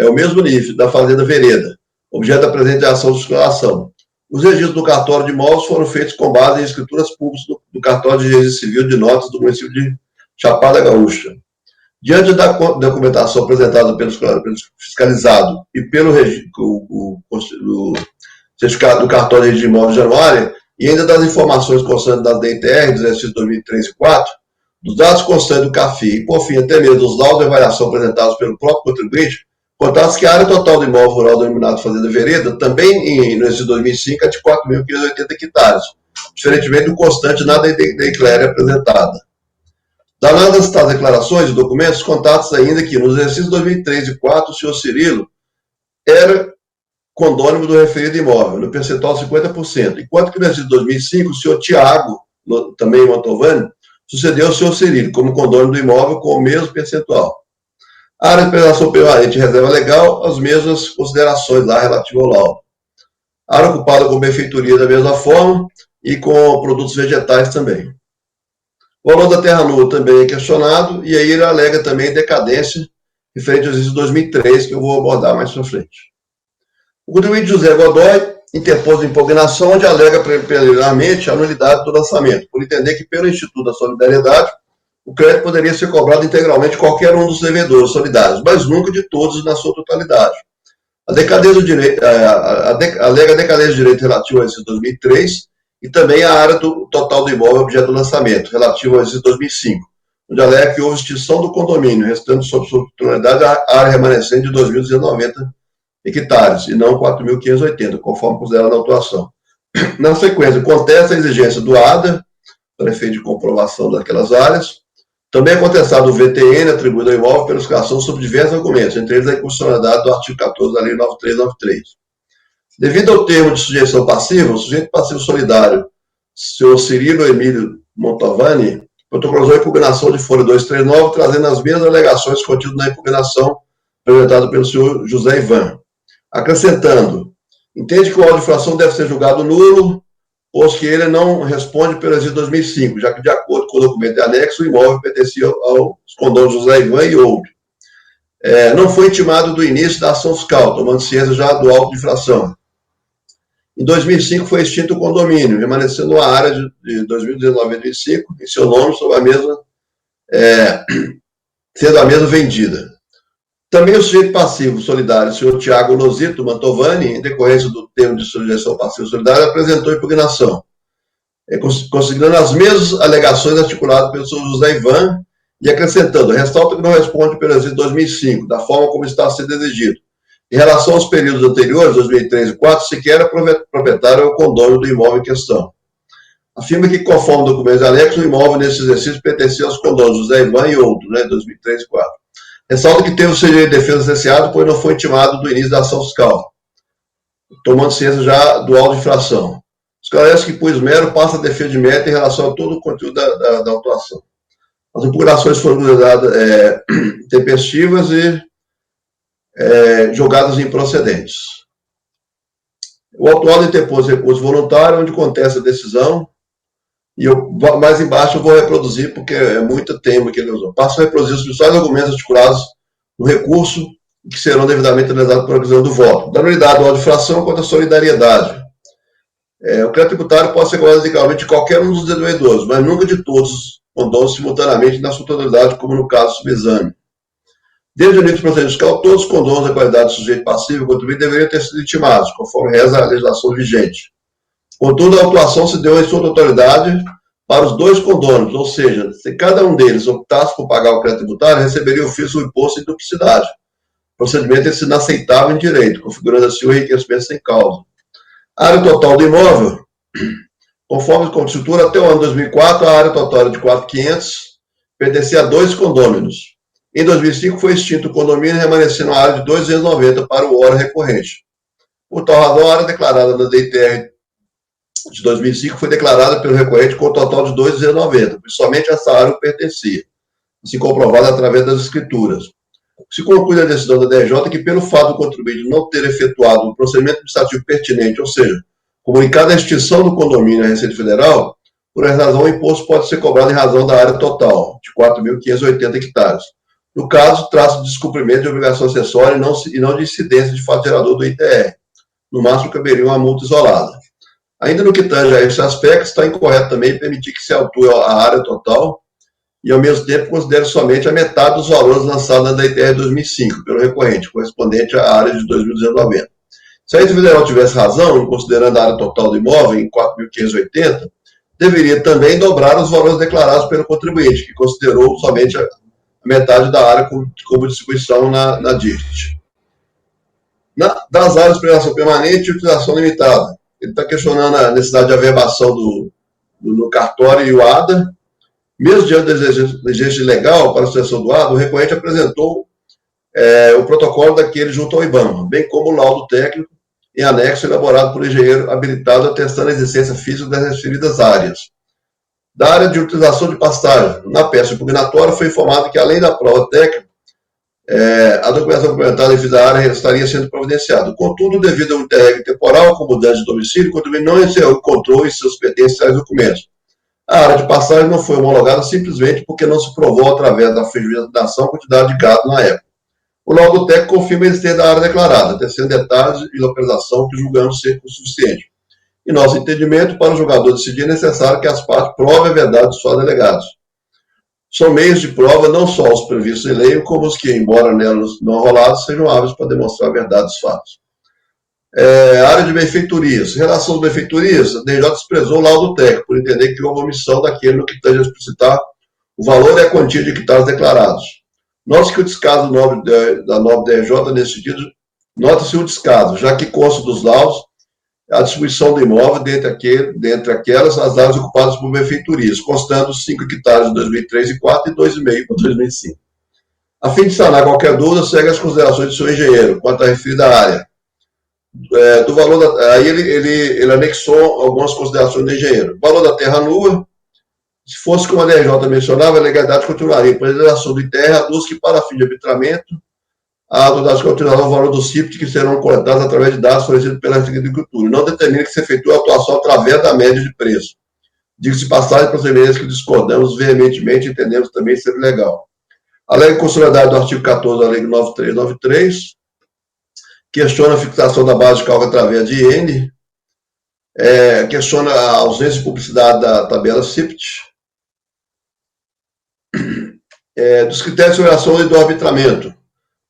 o mesmo NIF da Fazenda Vereda, objeto da presente ação de escolação. Os registros do cartório de imóveis foram feitos com base em escrituras públicas do cartório de registro civil de notas do município de Chapada Gaúcha. Diante da documentação apresentada pelo fiscalizado e pelo certificado do cartório de registro de imóveis de Januária, e ainda das informações constantes da DNTR, do exercício 2003 e 2004, dos dados constantes do CAFI e, por fim, até mesmo dos laudos de avaliação apresentados pelo próprio contribuinte, contados que a área total do imóvel rural denominado Fazenda Vereda, também no exercício 2005, é de 4.580 hectares, diferentemente do constante na declaração apresentada. Danadas estas declarações e documentos, contatos ainda que nos exercícios 2003 e 2004, o senhor Cirilo era condônimo do referido imóvel, no percentual 50%, enquanto que no exercício 2005, o senhor Tiago, também Mantovani, sucedeu ao senhor Cirilo como condônimo do imóvel com o mesmo percentual. A área de preservação permanente e reserva legal, as mesmas considerações lá relativas ao laudo. A área ocupada com benfeitoria da mesma forma e com produtos vegetais também. O valor da terra nua também é questionado, e aí ele alega também decadência referente ao exercício 2003, que eu vou abordar mais para frente. O contribuinte José Godoy interpôs impugnação onde alega preliminarmente a nulidade do lançamento, por entender que pelo Instituto da Solidariedade, o crédito poderia ser cobrado integralmente de qualquer um dos devedores solidários, mas nunca de todos na sua totalidade. A decadência do direito, alega a decadência do direito relativo ao exercício 2003 e também a área total do imóvel objeto do lançamento, relativo ao exercício 2005, onde alega que houve extinção do condomínio, restando sob sua titularidade a área remanescente de 2.290 hectares, e não 4.580, conforme considerado na autuação. Na sequência, contesta a exigência do ADA, para efeito de comprovação daquelas áreas. Também é contestado o VTN atribuído ao imóvel pela escalação sobre diversos argumentos, entre eles a inconstitucionalidade do artigo 14 da Lei 9393. Devido ao termo de sujeição passiva, o sujeito passivo solidário, senhor Cirilo Emílio Mantovani, protocolizou a impugnação de folha 239, trazendo as mesmas alegações contidas na impugnação apresentada pelo senhor José Ivan. Acrescentando, entende que o auto de infração deve ser julgado nulo, pois que ele não responde pelo exercício 2005, já que, de acordo com o documento de anexo, o imóvel pertencia aos condôminos José Ivan e outro. Não foi intimado do início da ação fiscal, tomando ciência já do auto de infração. Em 2005 foi extinto o condomínio, remanescendo uma área de 2.295 em seu nome, sob a mesma, sendo a mesma vendida. Também o sujeito passivo solidário, o senhor Tiago Losito Mantovani, em decorrência do termo de sujeição passiva solidária, apresentou impugnação, consignando as mesmas alegações articuladas pelo senhor José Ivan e acrescentando, ressalta que não responde pelo exercício 2005, da forma como está sendo exigido. Em relação aos períodos anteriores, 2003 e 2004, sequer era proprietário ou condômino do imóvel em questão. Afirma que, conforme documentos anexos, o imóvel nesse exercício pertencia aos condôminos José Ivan e outros, 2003 e 2004. Ressalta que teve o CGI de defesa licenciado, pois não foi intimado do início da ação fiscal, tomando ciência já do auto de infração. Esclarece que, por esmero, passa a defesa de meta em relação a todo o conteúdo da autuação. As impugnações foram consideradas tempestivas e julgadas improcedentes. O autuado interpôs recurso voluntário, onde contesta a decisão, e mais embaixo eu vou reproduzir, porque é muito tema que ele usou. Passo a reproduzir os principais argumentos articulados no recurso, que serão devidamente analisados por revisão do voto. Da nulidade do de fração quanto à solidariedade. O crédito tributário pode ser cobrado integralmente de qualquer um dos devedores, mas nunca de todos os condôminos simultaneamente na sua totalidade, como no caso do subexame. Desde o início do processo fiscal, todos os condôminos da qualidade de sujeito passivo e contribuinte deveriam ter sido intimados, conforme reza a legislação vigente. Contudo, a autuação se deu em sua totalidade para os dois condôminos, ou seja, se cada um deles optasse por pagar o crédito tributário, receberia o ofício do imposto em duplicidade. O procedimento é inaceitável em direito, configurando assim o enriquecimento sem causa. A área total do imóvel, conforme a estrutura, até o ano 2004, a área total era de 4.500, pertencia a 2 condôminos. Em 2005, foi extinto o condomínio, remanescendo a área de 290 para o hora recorrente. Por tal razão, a área declarada na DITR de 2005 foi declarada pelo recorrente com o total de 290, pois somente essa área pertencia, assim comprovado através das escrituras. Se conclui a decisão da DJ que, pelo fato do contribuinte não ter efetuado o procedimento administrativo pertinente, ou seja, comunicado a extinção do condomínio à Receita Federal, por essa razão o imposto pode ser cobrado em razão da área total, de 4.580 hectares. No caso, trata-se de descumprimento de obrigação acessória e não de incidência de fato gerador do ITR. No máximo, caberia uma multa isolada. Ainda no que tange a esse aspecto, está incorreto também permitir que se autue a área total e, ao mesmo tempo, considere somente a metade dos valores lançados na ITR 2005, pelo recorrente, correspondente à área de 2.290. Se a Receita Federal tivesse razão, considerando a área total do imóvel em 4.580, deveria também dobrar os valores declarados pelo contribuinte, que considerou somente a metade da área como distribuição na DIRT. Das áreas de prestação permanente e utilização limitada. Ele está questionando a necessidade de averbação no cartório e o ADA. Mesmo diante da exigência legal para a sucessão do ADA, o recorrente apresentou o protocolo daquele junto ao IBAMA, bem como o laudo técnico em anexo elaborado por engenheiro habilitado atestando a existência física das referidas áreas. Da área de utilização de pastagem, na peça impugnatória, foi informado que, além da prova técnica, a documentação complementar da área estaria sendo providenciada. Contudo, devido a um interregno temporal, com mudança de domicílio, o contribuinte não encontrou em seus pertences tais documentos. A área de passagem não foi homologada simplesmente porque não se provou, através da fertilização, a quantidade de gado na época. O laudo técnico confirma a existência da área declarada, tecendo detalhes e localização que julgamos ser suficiente. Em nosso entendimento, para o julgador decidir, é necessário que as partes provem a verdade dos fatos alegados. São meios de prova não só os previstos em lei, como os que, embora nelas não rolados, sejam hábeis para demonstrar a verdade dos fatos. Área de benfeitorias. Em relação às benfeitorias, a DJ desprezou o laudo técnico, por entender que houve omissão daquele no que tange a explicitar o valor e a quantia de hectares declarados. Note que o descaso da nova DJ, nesse sentido, nota-se o descaso, já que consta dos laudos a distribuição do imóvel dentre aquelas as áreas ocupadas por benfeitorias, constando 5 hectares em 2003 e 2004 e 2,5 para 2005. A fim de sanar qualquer dúvida, segue as considerações do seu engenheiro quanto à referida área. Do valor aí ele anexou algumas considerações do engenheiro. O valor da terra nua, se fosse como a DJ mencionava, a legalidade continuaria, pois a legislação do ITR aduz que, para fim de arbitramento, a autoridade continuará o valor do CIPT que serão coletados através de dados fornecidos pela Agricultura. Não determina que se efetue a atuação através da média de preço. Diga-se passagem, procedimentos que discordamos veementemente e entendemos também ser ilegal. A lei de constitucionalidade do artigo 14 da lei 9393 questiona a fixação da base de cálculo através de IN, questiona a ausência de publicidade da tabela CIPT, dos critérios de relação e do arbitramento.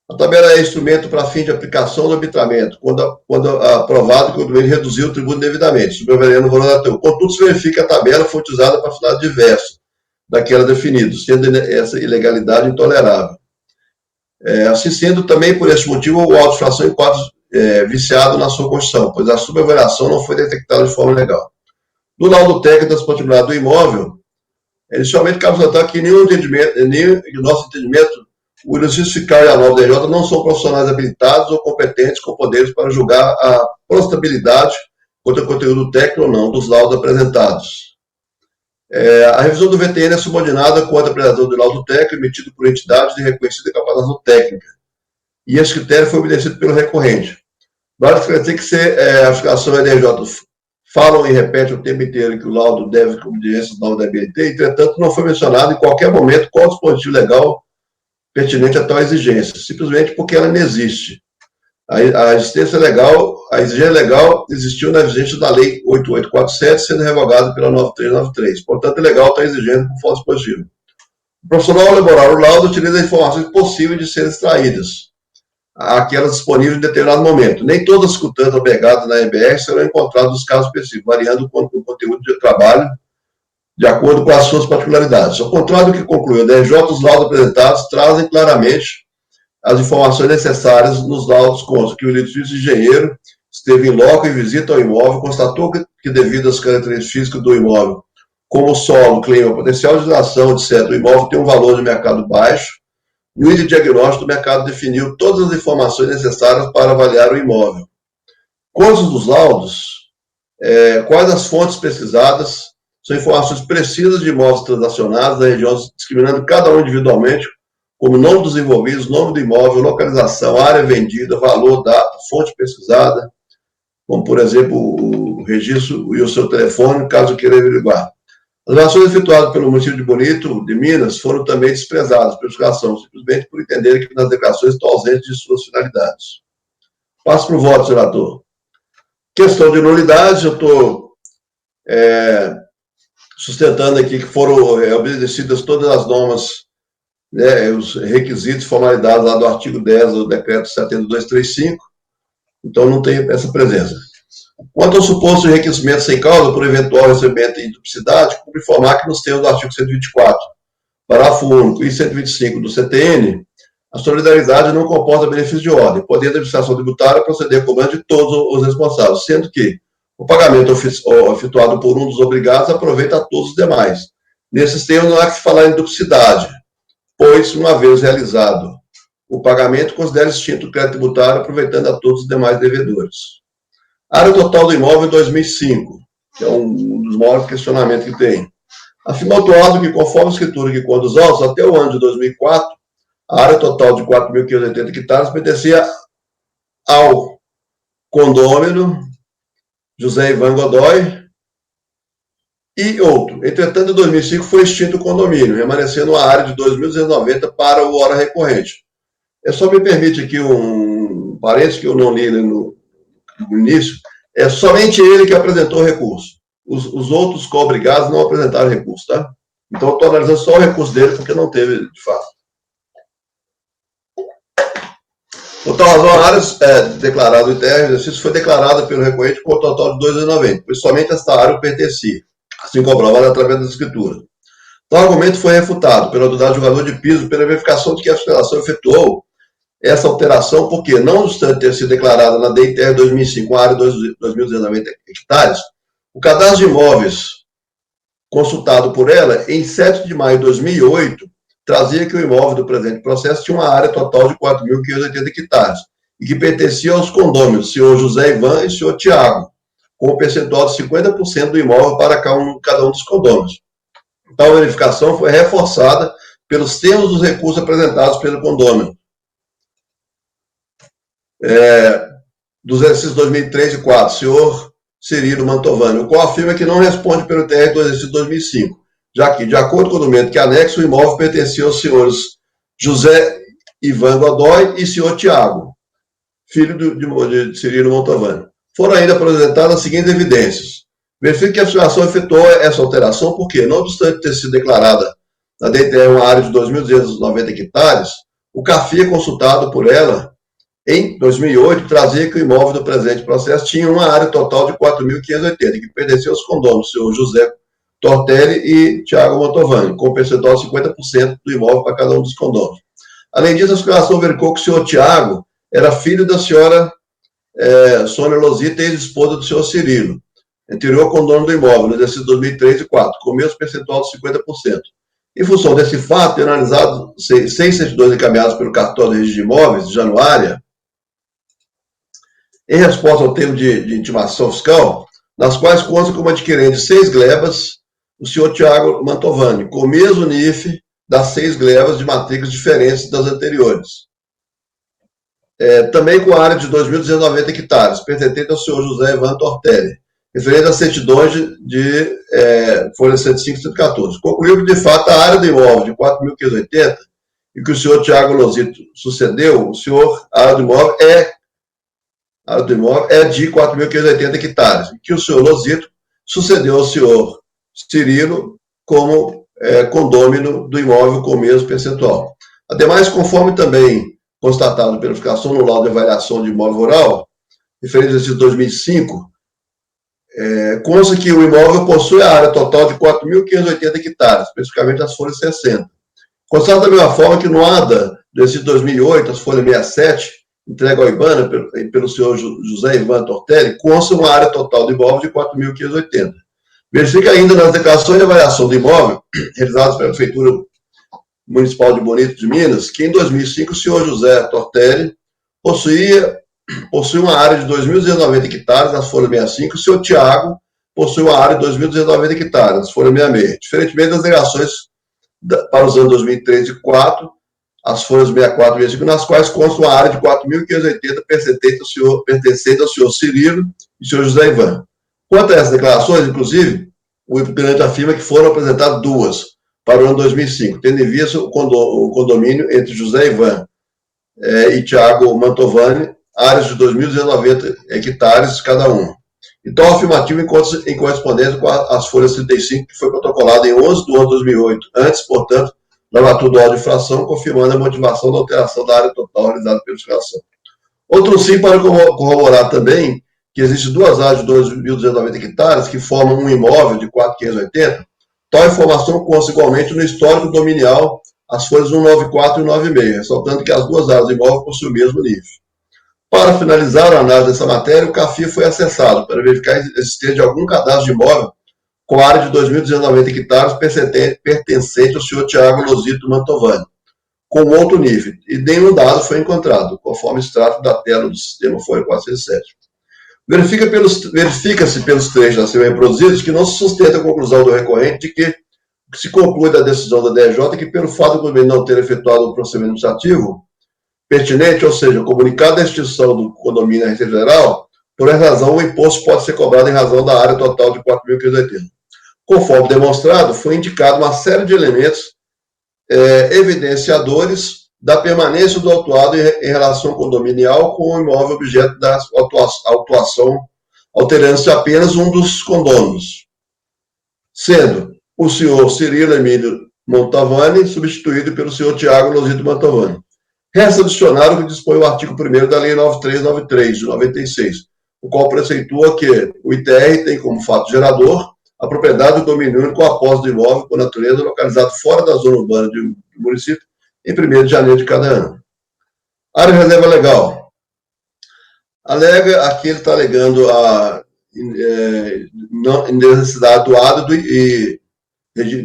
A tabela é instrumento para fim de aplicação do arbitramento, quando aprovado que o governo reduziu o tributo devidamente, sobrevivendo o valor da TU. Contudo, se verifica que a tabela foi utilizada para finalidade diversa daquela definida, sendo essa ilegalidade intolerável. Assim sendo, também por esse motivo, o auto de infração enquadra viciado na sua Constituição, pois a subavaliação não foi detectada de forma legal. No laudo técnico da disponibilidade do imóvel, inicialmente cabe notar que em nosso entendimento, o exercício fiscal e a nova DJ não são profissionais habilitados ou competentes com poderes para julgar a prostabilidade quanto ao conteúdo técnico ou não dos laudos apresentados. A revisão do VTN é subordinada quanto à apresentação do laudo técnico emitido por entidades de reconhecida capacitação técnica, e esse critério foi obedecido pelo recorrente. Vale esclarecer que a fiscalização EDJ falam e repetem o tempo inteiro que o laudo deve obediência ao laudo da BNT, entretanto, não foi mencionado em qualquer momento qual o dispositivo legal pertinente a tal exigência, simplesmente porque ela não existe. A existência legal, a exigência legal existiu na vigência da Lei 8847, sendo revogada pela 9393. Portanto, é legal estar exigindo com falso dispositivo. O profissional ao elaborar o laudo utiliza as informações possíveis de serem extraídas, aquelas disponíveis em determinado momento. Nem todas as escutantes albergadas na EBR serão encontradas nos casos específicos, variando o conteúdo de trabalho de acordo com as suas particularidades. Ao contrário do que concluiu o DRJ, os laudos apresentados trazem claramente as informações necessárias nos laudos constam que o litígio engenheiro esteve em loco em visita ao imóvel, constatou que devido às características físicas do imóvel, como o solo, clima, potencial de iluminação, etc., o imóvel tem um valor de mercado baixo. No índice diagnóstico, o mercado definiu todas as informações necessárias para avaliar o imóvel. Constam dos laudos, quais as fontes pesquisadas, são informações precisas de imóveis transacionados da região, discriminando cada um individualmente, como nome dos envolvidos, nome do imóvel, localização, área vendida, valor, data, fonte pesquisada, como, por exemplo, o registro e o seu telefone, caso queira averiguar. As ações efetuadas pelo município de Bonito, de Minas, foram também desprezadas pela fiscalização, simplesmente por entenderem que nas declarações estão ausentes de suas finalidades. Passo para o voto, senador. Questão de nulidade, eu estou sustentando aqui que foram obedecidas todas as normas, os requisitos e formalidades lá do artigo 10 do decreto 7235, então não tem essa presença. Quanto ao suposto enriquecimento sem causa por eventual recebimento em duplicidade, cumpre informar que nos termos do artigo 124, parágrafo único e 125 do CTN, a solidariedade não comporta benefício de ordem, podendo a administração tributária proceder a cobrança de todos os responsáveis, sendo que o pagamento efetuado por um dos obrigados aproveita a todos os demais. Nesses termos, não há que se falar em duplicidade, pois, uma vez realizado o pagamento, considera extinto o crédito tributário, aproveitando a todos os demais devedores. Área total do imóvel em 2005, que é um dos maiores questionamentos que tem. Afirma o autuado que, conforme a escritura que conta os autos, até o ano de 2004, a área total de 4.580 hectares pertencia ao condômino José Ivan Godoy e outro. Entretanto, em 2005 foi extinto o condomínio, remanescendo uma área de 2.290 para o hora recorrente. Só me permite aqui um parênteses que eu não li no início, é somente ele que apresentou o recurso. Os outros co-obrigados não apresentaram recurso, tá? Então, eu estou analisando só o recurso dele, porque não teve, de fato. Por tal razão, a área declarada do ITR, o exercício foi declarada pelo recorrente com o total de 2,90, pois somente esta área pertencia, assim comprovado através da escritura. Tal argumento foi refutado pela autoridade julgador de piso pela verificação de que a fiscalização efetuou essa alteração, porque, não obstante ter sido declarada na DITR 2005 uma área de 2.290 hectares, o cadastro de imóveis consultado por ela, em 7 de maio de 2008, trazia que o imóvel do presente processo tinha uma área total de 4.580 hectares, e que pertencia aos condôminos, senhor José Ivan e senhor Tiago, com um percentual de 50% do imóvel para cada um dos condôminos. Tal verificação foi reforçada pelos termos dos recursos apresentados pelo condômino. Dos exercícios 2003 e 2004, senhor Cirilo Mantovani, o qual afirma que não responde pelo TR do exercício 2005, já que, de acordo com o documento que anexa, o imóvel pertencia aos senhores José Ivan Godoy e senhor Tiago, filho de Cirilo Mantovani. Foram ainda apresentadas as seguintes evidências. Verifique que a fiscalização efetuou essa alteração porque, não obstante ter sido declarada na DTR uma área de 2.290 hectares, o CAFIA consultado por ela em 2008, trazia que o imóvel do presente processo tinha uma área total de 4.580, que pertencia aos condôminos, senhor José Tortelli e Tiago Mantovani, com percentual de 50% do imóvel para cada um dos condôminos. Além disso, a fiscalização verificou que o senhor Tiago era filho da senhora Sônia Losita, ex-esposa do senhor Cirilo, anterior condômino do imóvel, no exercício 2003 e 2004, com o mesmo percentual de 50%. Em função desse fato, ter analisado 6 certidões encaminhadas pelo cartório de registro de imóveis de Januária, em resposta ao termo de intimação fiscal, nas quais consta como adquirente de 6 glebas, o senhor Tiago Mantovani, com o mesmo NIF das 6 glebas de matrículas diferentes das anteriores. também com a área de 2.290 hectares, pertencente ao senhor José Ivan Tortelli, referente às certidões de folha 105 e 114. Concluiu que, de fato, a área do imóvel de 4.580 e que o senhor Tiago Lozito sucedeu, a área do imóvel é de 4.580 hectares, e que o senhor Lozito sucedeu ao senhor Cirilo como condômino do imóvel com o mesmo percentual. Ademais, conforme também constatado pela fiscalização no laudo de avaliação de imóvel rural, referente a esse 2005, consta que o imóvel possui a área total de 4.580 hectares, especificamente as folhas 60. Constata da mesma forma que no ADA desse 2008, as folhas 67, entregue ao IBANA pelo senhor José Ivan Tortelli, consta uma área total do imóvel de 4.580. Verifica ainda nas declarações de avaliação do imóvel, realizadas pela Prefeitura Municipal de Bonito de Minas, que em 2005 o senhor José Tortelli possui uma área de 2.290 hectares nas folhas 65, e o senhor Tiago possui uma área de 2.290 hectares nas folhas 66. Diferentemente das declarações para os anos 2003 e 2004, as folhas 64 e 65, nas quais consta uma área de 4.580 pertencente ao senhor Cirilo e ao senhor José Ivan. Quanto a essas declarações, inclusive, o impugnante afirma que foram apresentadas duas para o ano 2005, tendo em vista o condomínio entre José Ivan e Tiago Mantovani, áreas de 2.290 hectares cada um. E tal afirmativo encontra-se em correspondência com as folhas 35, que foi protocolada em 11 de 11 de 2008, antes, portanto, da lavratura do auto de infração, confirmando a motivação da alteração da área total realizada pela fiscalização. Outro sim para corroborar também que existem duas áreas de 2.290 hectares que formam um imóvel de 4.580, tal informação consta igualmente no histórico dominial, as folhas 194 e 196, ressaltando que as duas áreas do imóvel possuem o mesmo nível. Para finalizar a análise dessa matéria, o CAFI foi acessado para verificar a existência de algum cadastro de imóvel com área de 2.290 hectares pertencente ao senhor Tiago Lozito Mantovani, com outro nível, e nenhum dado foi encontrado, conforme o extrato da tela do sistema Folha 407. Verifica-se pelos trechos a serem reproduzidos que não se sustenta a conclusão do recorrente de que se conclui da decisão da DJ que, pelo fato do governo não ter efetuado o procedimento administrativo pertinente, ou seja, comunicado a extinção do condomínio na Receita Federal, por essa razão o imposto pode ser cobrado em razão da área total de 4.580. Conforme demonstrado, foi indicado uma série de elementos evidenciadores da permanência do autuado em relação condominial com o imóvel objeto da autuação, alterando-se apenas um dos condôminos, sendo o senhor Cirilo Emílio Mantovani substituído pelo senhor Tiago Lozito Mantovani. Resta adicionar o que dispõe o artigo 1º da Lei 9393, de 96, o qual preceitua que o ITR tem como fato gerador a propriedade do domínio único a posse do imóvel por natureza localizado fora da zona urbana do município em 1º de janeiro de cada ano. Área de reserva legal. Aqui ele está alegando a necessidade do ADA e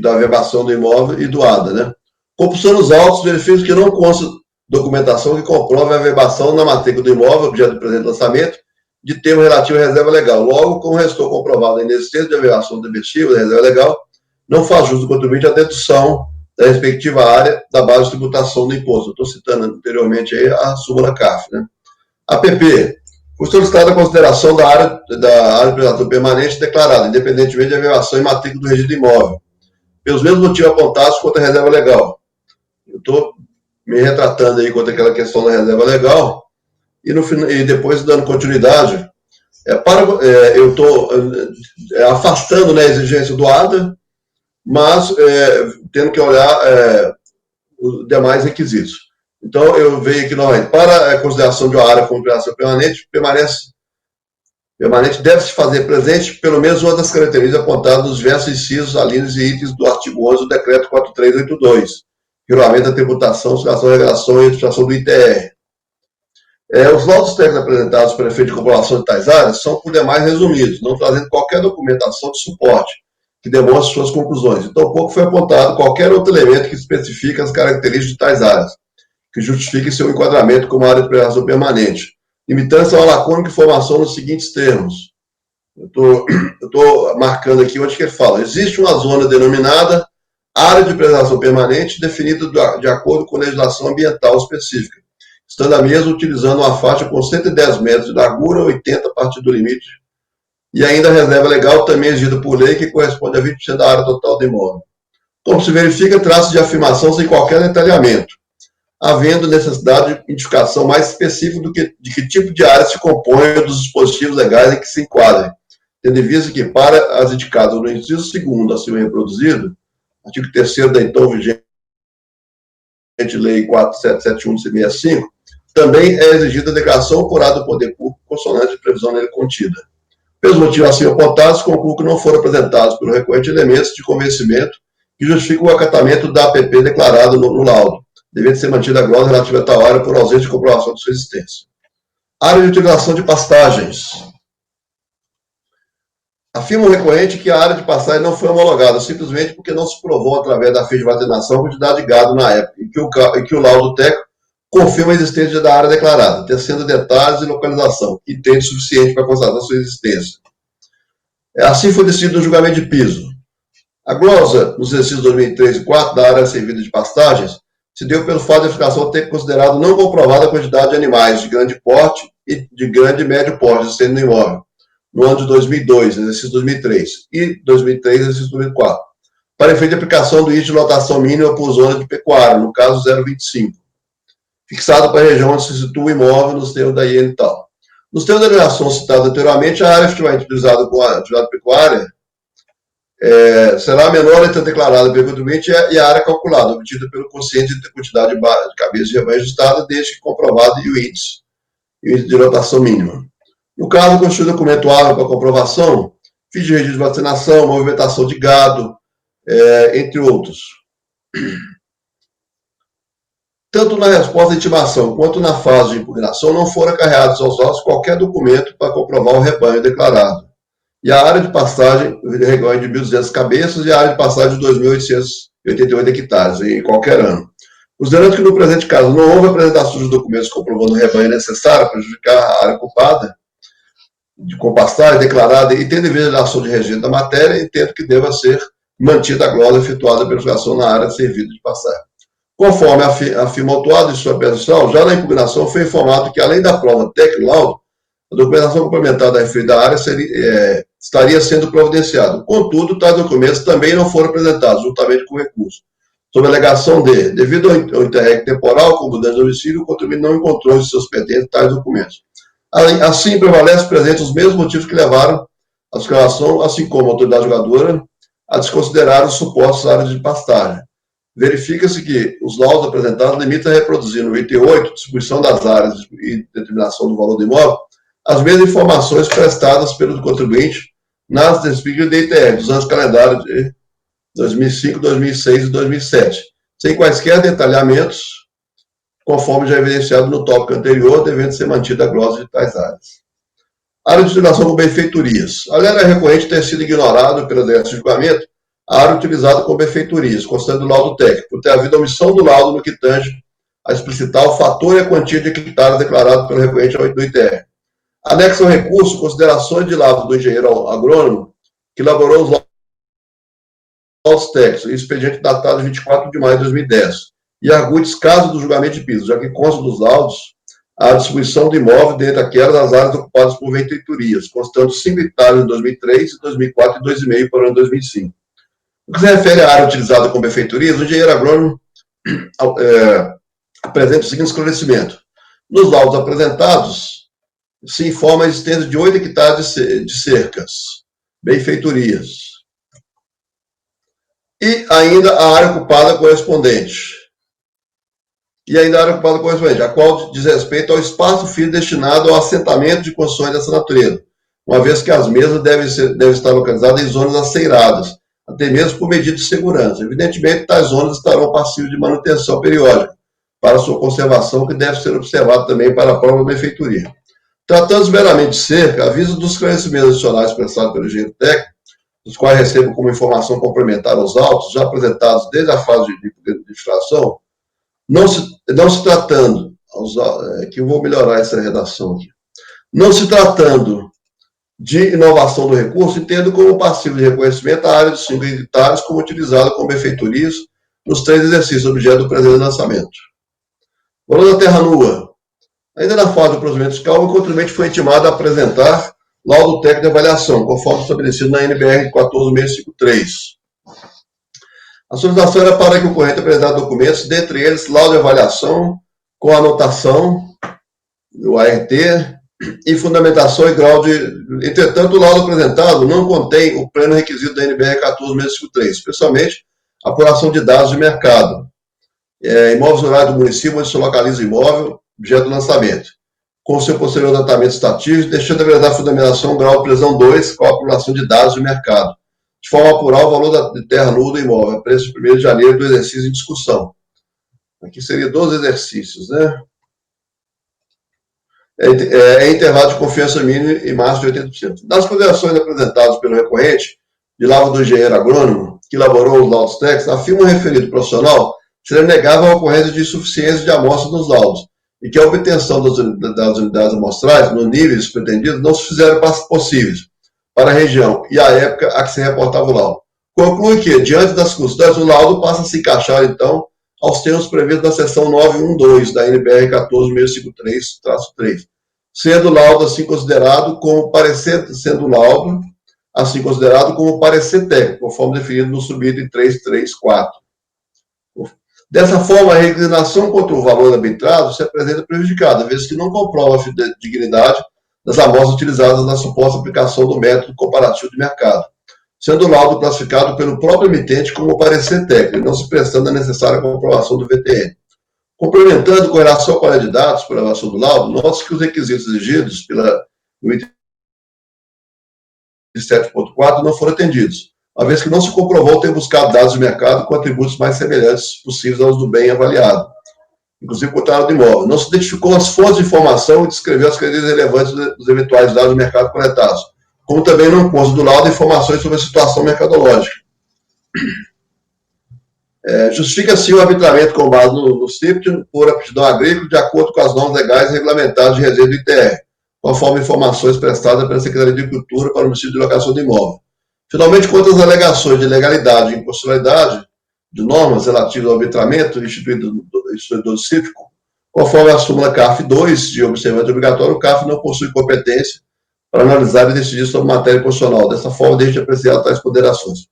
da averbação do imóvel e do ADA, né? Compulsão nos autos, verifica que não consta documentação que comprove a averbação na matrícula do imóvel, objeto do presente lançamento, de termo relativo à reserva legal. Logo, como restou comprovado a inexistência de averbação debestiva da reserva legal, não faz jus do contribuinte a dedução da respectiva área da base de tributação do imposto. Estou citando anteriormente aí a súmula CAF, né? APP. Foi solicitada a consideração da área de prestação permanente declarada, independentemente de averbação e matrícula do registro imóvel, pelos mesmos motivos apontados quanto à reserva legal. Eu estou me retratando aí quanto àquela questão da reserva legal, e depois dando continuidade, eu estou afastando, né, a exigência do ADA, mas tendo que olhar os demais requisitos. Então, eu venho aqui novamente. Para a consideração de uma área como prestação permanente, permanente deve-se fazer presente pelo menos uma das características apontadas nos diversos incisos, alíneas e itens do artigo 11 do Decreto 4382, regulamento da tributação, situação, regulação e administração do ITR. Os laudos técnicos apresentados pelo efeito de comprovação de tais áreas são, por demais, resumidos, não trazendo qualquer documentação de suporte que demonstre suas conclusões. E tampouco foi apontado qualquer outro elemento que especifique as características de tais áreas, que justifique seu enquadramento como área de prestação permanente, limitando-se a uma lacônica informação nos seguintes termos. Eu estou marcando aqui onde que ele fala. Existe uma zona denominada área de preservação permanente definida de acordo com legislação ambiental específica, estando a mesma utilizando uma faixa com 110 metros de largura, 80 a partir do limite, e ainda a reserva legal também exigida por lei, que corresponde a 20% da área total do imóvel. Como se verifica, traços de afirmação sem qualquer detalhamento, havendo necessidade de indicação mais específica de que tipo de área se compõe dos dispositivos legais em que se enquadrem, tendo em vista que, para as indicadas no inciso 2º acima reproduzido, artigo 3º da então vigente Lei 4.771/65, também é exigida a declaração por ato do poder público consonante de previsão nele contida. Pelos motivos acima apontados, concluo que não foram apresentados pelo recorrente elementos de convencimento que justificam o acatamento da APP declarado no laudo, devendo ser mantida a glosa relativa a tal área por ausência de comprovação de sua existência. Área de utilização de pastagens. Afirma o recorrente que a área de pastagem não foi homologada, simplesmente porque não se provou, através da ficha de vacinação, a quantidade de gado na época, e que o laudo técnico confirma a existência da área declarada, tecendo detalhes e localização, e tende suficiente para constatar sua existência. Assim foi decidido no julgamento de piso. A glosa, nos exercícios 2003 e 2004, da área servida de pastagens, se deu pelo fato de a edificação ter considerado não comprovada a quantidade de animais de grande porte e de grande e médio porte existentes no imóvel, no ano de 2002, exercício 2003, e 2003, exercício 2004, para efeito de aplicação do índice de lotação mínima por zona de pecuária, no caso 0,25, fixado para a região onde se situa o imóvel nos termos da IN e tal. Nos termos da delegação citada anteriormente, a área efetivamente utilizada com a atividade pecuária será menor entre a declarada pelo contribuinte e a área calculada, obtida pelo quociente de quantidade de cabeças de rebanho ajustada, desde que comprovado e o índice de lotação mínima. No caso, constitui documento hábil para comprovação, ficha de registro de vacinação, movimentação de gado, entre outros. Tanto na resposta à intimação quanto na fase de impugnação, não foram acarreados aos autos qualquer documento para comprovar o rebanho declarado. E a área de pastagem, o rebanho de 1.200 cabeças, e a área de pastagem de 2.888 hectares, em qualquer ano. Considerando que, no presente caso, não houve apresentação de documentos comprovando o rebanho necessário para justificar a área ocupada, com pastagem declarada, e tendo em vista a ação de regime da matéria, entendo que deva ser mantida a glosa efetuada pela legislação na área servida de pastagem. Conforme afirma o autuado de sua petição, já na impugnação foi informado que, além da prova técnica laudo, a documentação complementar da referida área estaria sendo providenciada. Contudo, tais documentos também não foram apresentados, juntamente com o recurso, sob a alegação de, devido ao interregno temporal com mudança de domicílio, o contribuinte não encontrou em seus pertences tais documentos. Assim, prevalece presente os mesmos motivos que levaram a declaração, assim como a autoridade julgadora, a desconsiderar os supostos áreas de pastagem. Verifica-se que os laudos apresentados limitam a reproduzir no item 8, distribuição das áreas e determinação do valor do imóvel, as mesmas informações prestadas pelo contribuinte nas respectivas DITR dos anos calendário de 2005, 2006 e 2007, sem quaisquer detalhamentos, conforme já evidenciado no tópico anterior, devendo ser mantida a glosa de tais áreas. Área de utilização com benfeitorias. Além da recorrente ter sido ignorado pela delegacia de julgamento, a área utilizada com benfeitorias, constando o laudo técnico, por ter havido omissão do laudo no que tange a explicitar o fator e a quantia de hectares declarado pelo recorrente do ITR. Anexo ao recurso, considerações de laudo do engenheiro agrônomo, que elaborou os laudos técnicos, expediente datado de 24 de maio de 2010, e argui descaso do julgamento de piso, já que consta dos laudos a distribuição do imóvel dentre aquelas das áreas ocupadas por benfeitorias, constando 5 hectares em 2003, 2004 e 2,5 para o ano 2005. No que se refere à área utilizada com benfeitorias, o engenheiro agrônomo apresenta o seguinte esclarecimento. Nos laudos apresentados, se informa a existência de 8 hectares de cercas, benfeitorias, e ainda a área ocupada correspondente. A qual diz respeito ao espaço físico destinado ao assentamento de construções dessa natureza, uma vez que as mesas devem estar localizadas em zonas aceiradas, até mesmo por medida de segurança. Evidentemente, tais zonas estarão passíveis de manutenção periódica, para sua conservação, que deve ser observado também para a própria benfeitoria. Tratando-se meramente de cerca, aviso dos esclarecimentos adicionais prestados pelo engenheiro técnico, os quais recebo como informação complementar aos autos, já apresentados desde a fase de infração, não se tratando, que eu vou melhorar essa redação aqui, não se tratando de inovação do recurso, entendo como passivo de reconhecimento a área de 5 hectares como utilizada como benfeitorias nos 3 exercícios objeto do presente lançamento. Valor da terra nua. Ainda na fase do procedimento fiscal, o contribuinte foi intimado a apresentar laudo técnico de avaliação, conforme estabelecido na NBR 14653. A solicitação era para que o corrente apresentasse documentos, dentre eles laudo de avaliação, com anotação do ART e fundamentação e grau de... Entretanto, o laudo apresentado não contém o pleno requisito da NBR 14653, especialmente a apuração de dados de mercado. Imóveis rurais do município onde se localiza o imóvel, objeto do lançamento, com seu posterior tratamento estatístico, deixando de apresentar a fundamentação grau de precisão 2 com a apuração de dados de mercado, de forma a apurar o valor de terra nua do imóvel, a preço de 1º de janeiro do exercício em discussão. Aqui seria 12 exercícios, né? Intervalo de confiança mínimo e máximo de 80%. Das considerações apresentadas pelo recorrente, de laudo do engenheiro agrônomo, que elaborou os laudos técnicos, afirma o referido profissional seria negável a ocorrência de insuficiência de amostra nos laudos, e que a obtenção das unidades amostrais, nos níveis pretendidos, não se fizeram possíveis para a região e a época a que se reportava o laudo. Conclui que, diante das circunstâncias, o laudo passa a se encaixar, então, aos termos previstos na seção 912 da NBR 14653-3, sendo o laudo assim considerado como parecer, técnico, conforme definido no subido 334. Dessa forma, a reclinação contra o valor arbitrado se apresenta prejudicada, vez que não comprova a dignidade das amostras utilizadas na suposta aplicação do método comparativo de mercado, sendo o laudo classificado pelo próprio emitente como parecer técnico, não se prestando a necessária comprovação do VTN. Complementando com relação à qualidade de dados para a avaliação do laudo, nota-se que os requisitos exigidos pela item 7.4 não foram atendidos, uma vez que não se comprovou ter buscado dados de mercado com atributos mais semelhantes possíveis aos do bem avaliado, inclusive o contrário do imóvel. Não se identificou as fontes de informação e descreveu as características relevantes dos eventuais dados de mercado coletados, como também não consta do laudo informações sobre a situação mercadológica. Justifica-se o arbitramento com base no CIPT por aptidão agrícola de acordo com as normas legais regulamentadas de reserva do ITR, conforme informações prestadas pela Secretaria de Agricultura para o município de locação de imóvel. Finalmente, quanto às alegações de legalidade e inconstitucionalidade de normas relativas ao arbitramento instituído do CIPCO, conforme a súmula CAF 2 de observante obrigatório, o CAF não possui competência para analisar e decidir sobre matéria constitucional. Dessa forma, deixe de apreciar tais ponderações.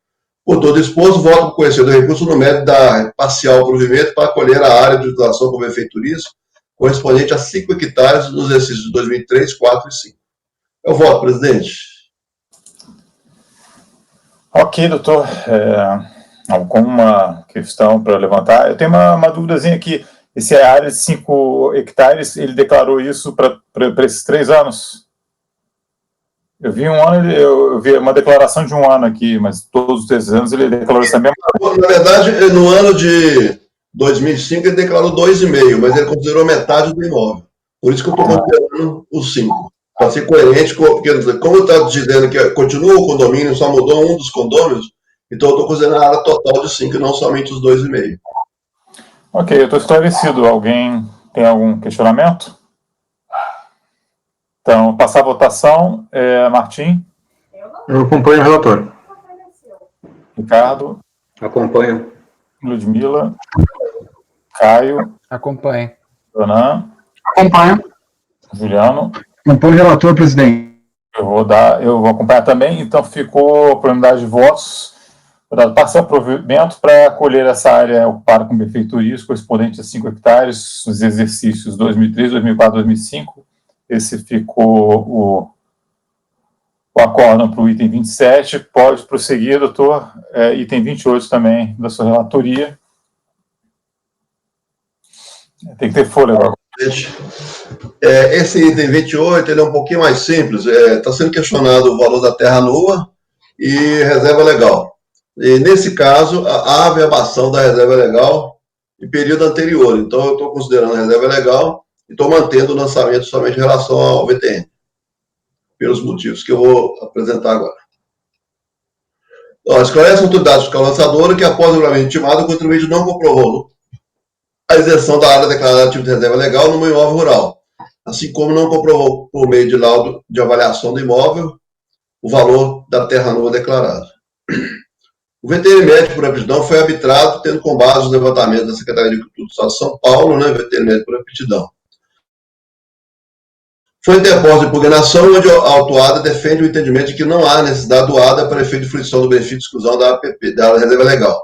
Por todo exposto, voto por conhecer do recurso no mérito da parcial provimento para acolher a área de utilização como benfeitorias, correspondente a 5 hectares nos exercícios de 2003, 4 e 5. Eu voto, presidente. Ok, doutor. Alguma questão para levantar? Eu tenho uma dúvidazinha aqui. Esse área de 5 hectares, ele declarou isso para esses 3 anos? Eu vi eu vi uma declaração de 1 ano aqui, mas todos os 3 anos ele declarou essa mesma coisa. Na verdade, no ano de 2005 ele declarou 2,5, mas ele considerou metade do imóvel. Por isso que eu estou considerando os 5. Para ser coerente, porque como está dizendo que continua o condomínio, só mudou um dos condôminos, então eu estou considerando a área total de 5 e não somente os 2,5. Ok, eu estou esclarecido. Alguém tem algum questionamento? Então, passar a votação. Martim? Eu acompanho o relator. Ricardo? Acompanho. Ludmila? Caio? Acompanho. Donan? Acompanho. Juliano? Acompanho o relator, presidente. Eu vou acompanhar também. Então, ficou por unidade de votos. Vou dar parcial provimento para acolher essa área ocupada com benfeitorias correspondente a 5 hectares nos exercícios 2003, 2004, 2005. Esse ficou o acórdão para o item 27. Pode prosseguir, doutor. Item 28 também da sua relatoria. Tem que ter fôlego agora. Esse item 28 ele é um pouquinho mais simples. Está sendo questionado o valor da terra nua e reserva legal. E, nesse caso, há averbação da reserva legal em período anterior. Então, eu estou considerando a reserva legal e estou mantendo o lançamento somente em relação ao VTN, pelos motivos que eu vou apresentar agora. Esclarece a autoridade fiscal lançadora que, após o regulamento intimado, o contribuinte não comprovou a isenção da área declarada de reserva legal no imóvel rural, assim como não comprovou, por meio de laudo de avaliação do imóvel, o valor da terra nua declarada. O VTN médio por aptidão foi arbitrado, tendo com base os levantamentos da Secretaria de Agricultura do Estado de São Paulo, VTN médio por aptidão. Foi interposta de impugnação, onde a autuada defende o entendimento de que não há necessidade do ADA para efeito de fruição do benefício de exclusão da APP, da reserva legal,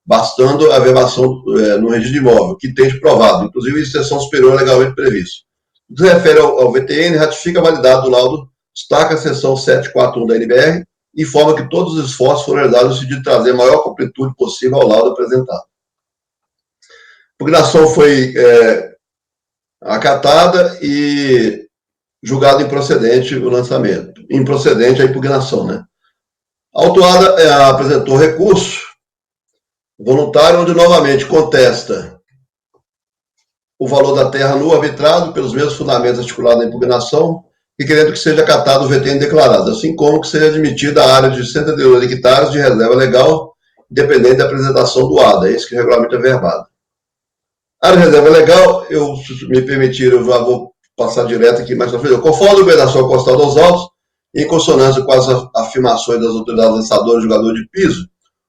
bastando a verbação no registro de imóvel, que tem de provado, inclusive extensão superior legalmente prevista. No que se refere ao VTN, ratifica a validade do laudo, destaca a seção 741 da NBR e informa que todos os esforços foram realizados no sentido de trazer a maior completude possível ao laudo apresentado. A impugnação foi acatada e julgado improcedente o lançamento. Improcedente a impugnação, né? A autuada apresentou recurso voluntário, onde novamente contesta o valor da terra nua arbitrado pelos mesmos fundamentos articulados na impugnação e querendo que seja acatado o VTN declarado, assim como que seja admitida a área de 132 hectares de reserva legal, independente da apresentação do ADA, esse que regulamento é verbado. A área de reserva legal, se me permitir, eu já vou passar direto aqui mais para frente. Conforme a documentação constada aos autos, em consonância com as afirmações das autoridades lançadoras e jogadores de piso,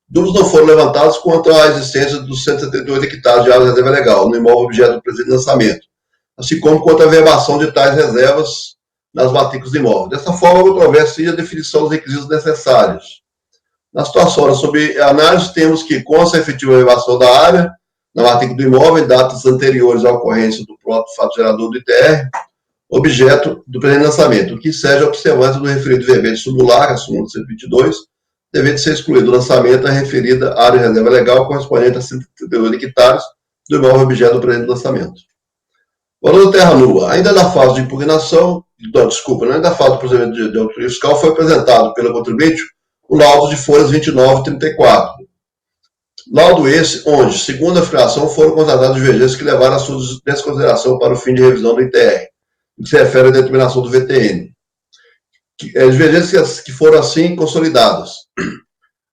dúvidas não foram levantados quanto à existência dos 178 hectares de área de reserva legal no imóvel objeto do presente lançamento, assim como quanto à verbação de tais reservas nas matrículas do imóvel. Dessa forma, a controvérsia a definição dos requisitos necessários. Na situação sob análise, temos que consta a efetiva verbação da área na matrícula do imóvel em datas anteriores à ocorrência do próprio fato gerador do ITR, objeto do presente lançamento, que seja observância do referido verbete subular, a súmula 122, devendo ser excluído do lançamento a referida área de reserva legal correspondente a 132 hectares do imóvel objeto do presente lançamento. Valor da terra nua. Ainda na fase de impugnação, ainda na fase do procedimento de autoria fiscal, foi apresentado pelo contribuinte o laudo de folhas 29 e 34. Laudo esse, onde, segundo a afirmação, foram constatadas divergências que levaram a sua desconsideração para o fim de revisão do ITR, que se refere à determinação do VTN. Divergências que foram, assim, consolidadas.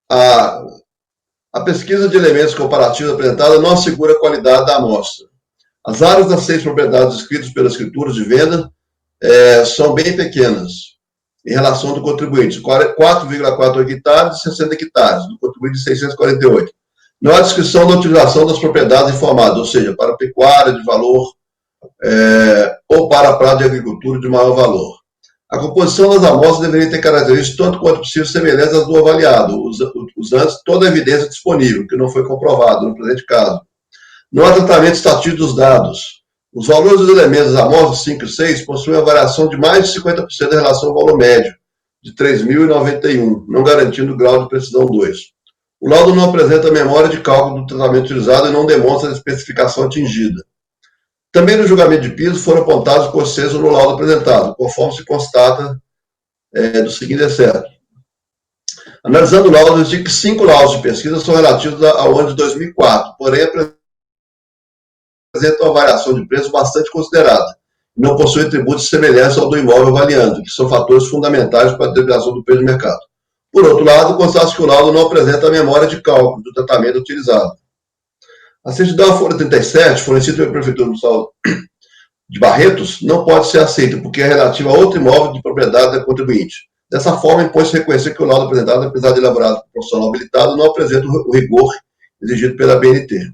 A pesquisa de elementos comparativos apresentada não assegura a qualidade da amostra. As áreas das 6 propriedades descritas pelas escrituras de venda são bem pequenas, em relação do contribuinte, 4,4 hectares e 60 hectares, do contribuinte de 648. Não há descrição da utilização das propriedades informadas, ou seja, para pecuária de valor ou para prazo de agricultura de maior valor. A composição das amostras deveria ter características tanto quanto possível semelhantes às do avaliado, usando toda a evidência disponível, que não foi comprovado no presente caso. Não há tratamento estatístico dos dados. Os valores dos elementos das amostras 5 e 6 possuem uma variação de mais de 50% em relação ao valor médio, de 3.091, não garantindo o grau de precisão 2. O laudo não apresenta memória de cálculo do tratamento utilizado e não demonstra a especificação atingida. Também no julgamento de piso foram apontados consensos no laudo apresentado, conforme se constata do seguinte excerto. Analisando o laudo, diz que 5 laudos de pesquisa são relativos ao ano de 2004, porém apresentam uma variação de preço bastante considerada e não possuem atributos de semelhança ao do imóvel avaliando, que são fatores fundamentais para a determinação do preço de mercado. Por outro lado, constata que o laudo não apresenta a memória de cálculo do tratamento utilizado. A certidão folha 37, fornecida pela Prefeitura Municipal de Barretos, não pode ser aceita, porque é relativa a outro imóvel de propriedade da contribuinte. Dessa forma, impõe-se reconhecer que o laudo apresentado, apesar de elaborado por profissional habilitado, não apresenta o rigor exigido pela BNT.